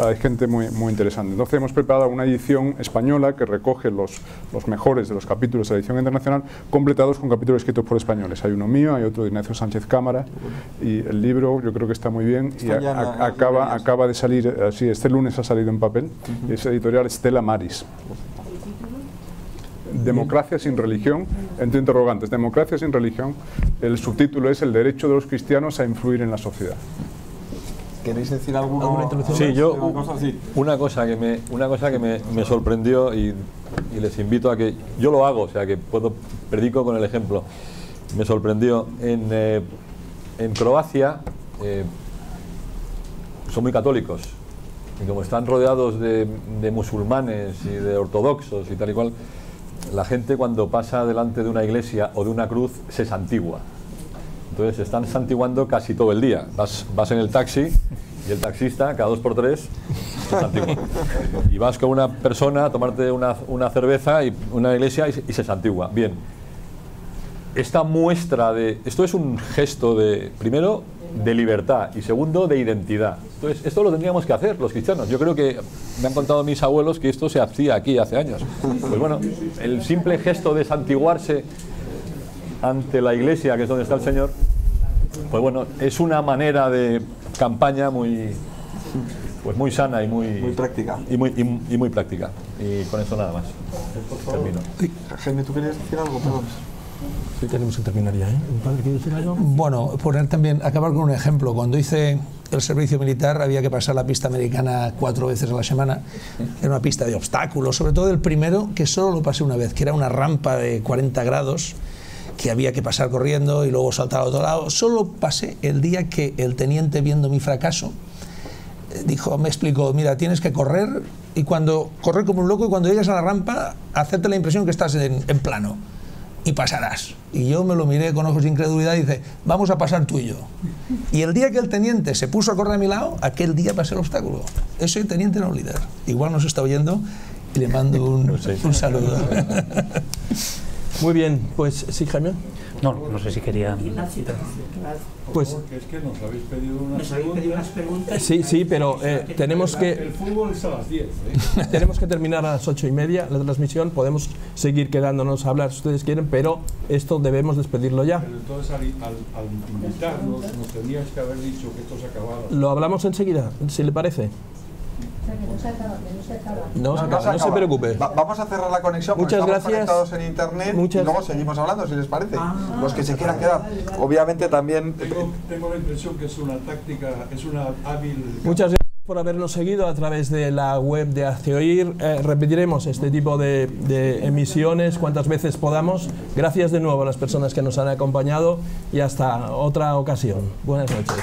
[SPEAKER 6] Hay gente muy interesante. Entonces hemos preparado una edición española que recoge los mejores de los capítulos de la edición internacional, completados con capítulos escritos por españoles. Hay uno mío, hay otro de Ignacio Sánchez Cámara, y el libro yo creo que está muy bien y acaba de salir, este lunes ha salido en papel, es editorial Stella Maris. Democracia sin religión, entre interrogantes, democracia sin religión. El subtítulo es El derecho de los cristianos a influir en la sociedad.
[SPEAKER 5] ¿Queréis decir alguna
[SPEAKER 1] intervención?
[SPEAKER 2] Sí, yo
[SPEAKER 5] Sí.
[SPEAKER 2] una cosa que me sorprendió y les invito a que yo lo hago, o sea que predico con el ejemplo. Me sorprendió en Croacia, son muy católicos y como están rodeados de musulmanes y de ortodoxos y tal y cual, la gente cuando pasa delante de una iglesia o de una cruz se santigua. Entonces se están santiguando casi todo el día. Vas en el taxi y el taxista cada 2 por 3 se santigua. Y vas con una persona a tomarte una cerveza y una iglesia y se santigua. Bien. Esta muestra de... Esto es un gesto de, primero, de libertad y segundo, de identidad. Entonces, esto lo tendríamos que hacer los cristianos. Yo creo que me han contado mis abuelos que esto se hacía aquí hace años. Pues bueno, el simple gesto de santiguarse ante la iglesia, que es donde está el Señor, pues bueno, es una manera de campaña muy sana y muy
[SPEAKER 5] práctica.
[SPEAKER 2] Y muy práctica. Y con eso nada más. Termino.
[SPEAKER 5] Jaime, ¿tú querías decir algo? Perdón.
[SPEAKER 1] Sí, tenemos que terminar ya, ¿eh? ¿Padre, quiere decir algo?
[SPEAKER 3] Bueno, acabar con un ejemplo. Cuando hice el servicio militar había que pasar la pista americana 4 veces a la semana. Era una pista de obstáculos, sobre todo el primero, que solo lo pasé una vez, que era una rampa de 40 grados que había que pasar corriendo y luego saltar al otro lado. Solo pasé el día que el teniente, viendo mi fracaso, me explicó, mira, tienes que correr y correr como un loco y cuando llegues a la rampa, hacerte la impresión que estás en plano y pasarás. Y yo me lo miré con ojos de incredulidad y dice, vamos a pasar tú y yo. Y el día que el teniente se puso a correr a mi lado, aquel día pasé el obstáculo. Ese teniente no líder. Igual nos está oyendo y le mando un saludo.
[SPEAKER 1] Muy bien, pues sí, Jaime.
[SPEAKER 4] No sé si quería...
[SPEAKER 1] Pues
[SPEAKER 7] es que nos habéis pedido unas preguntas.
[SPEAKER 1] sí, pero tenemos que...
[SPEAKER 7] El fútbol es a las 10.
[SPEAKER 1] Tenemos que terminar a las 8:30 la transmisión. Podemos seguir quedándonos a hablar si ustedes quieren, pero esto debemos despedirlo ya.
[SPEAKER 7] Pero entonces al invitarnos nos tenías que haber dicho que esto se acababa.
[SPEAKER 1] Lo hablamos enseguida, si le parece. No se preocupe.
[SPEAKER 5] Vamos a cerrar la conexión porque
[SPEAKER 1] Muchas
[SPEAKER 5] estamos
[SPEAKER 1] gracias.
[SPEAKER 5] conectados en internet y luego seguimos hablando, si les parece. Los que se quieran quedar. Obviamente también...
[SPEAKER 7] Tengo la impresión que es una táctica, es una hábil...
[SPEAKER 1] Muchas gracias por habernos seguido a través de la web de Hazte Oír. Repetiremos este tipo de emisiones cuantas veces podamos. Gracias de nuevo a las personas que nos han acompañado y hasta otra ocasión. Buenas noches.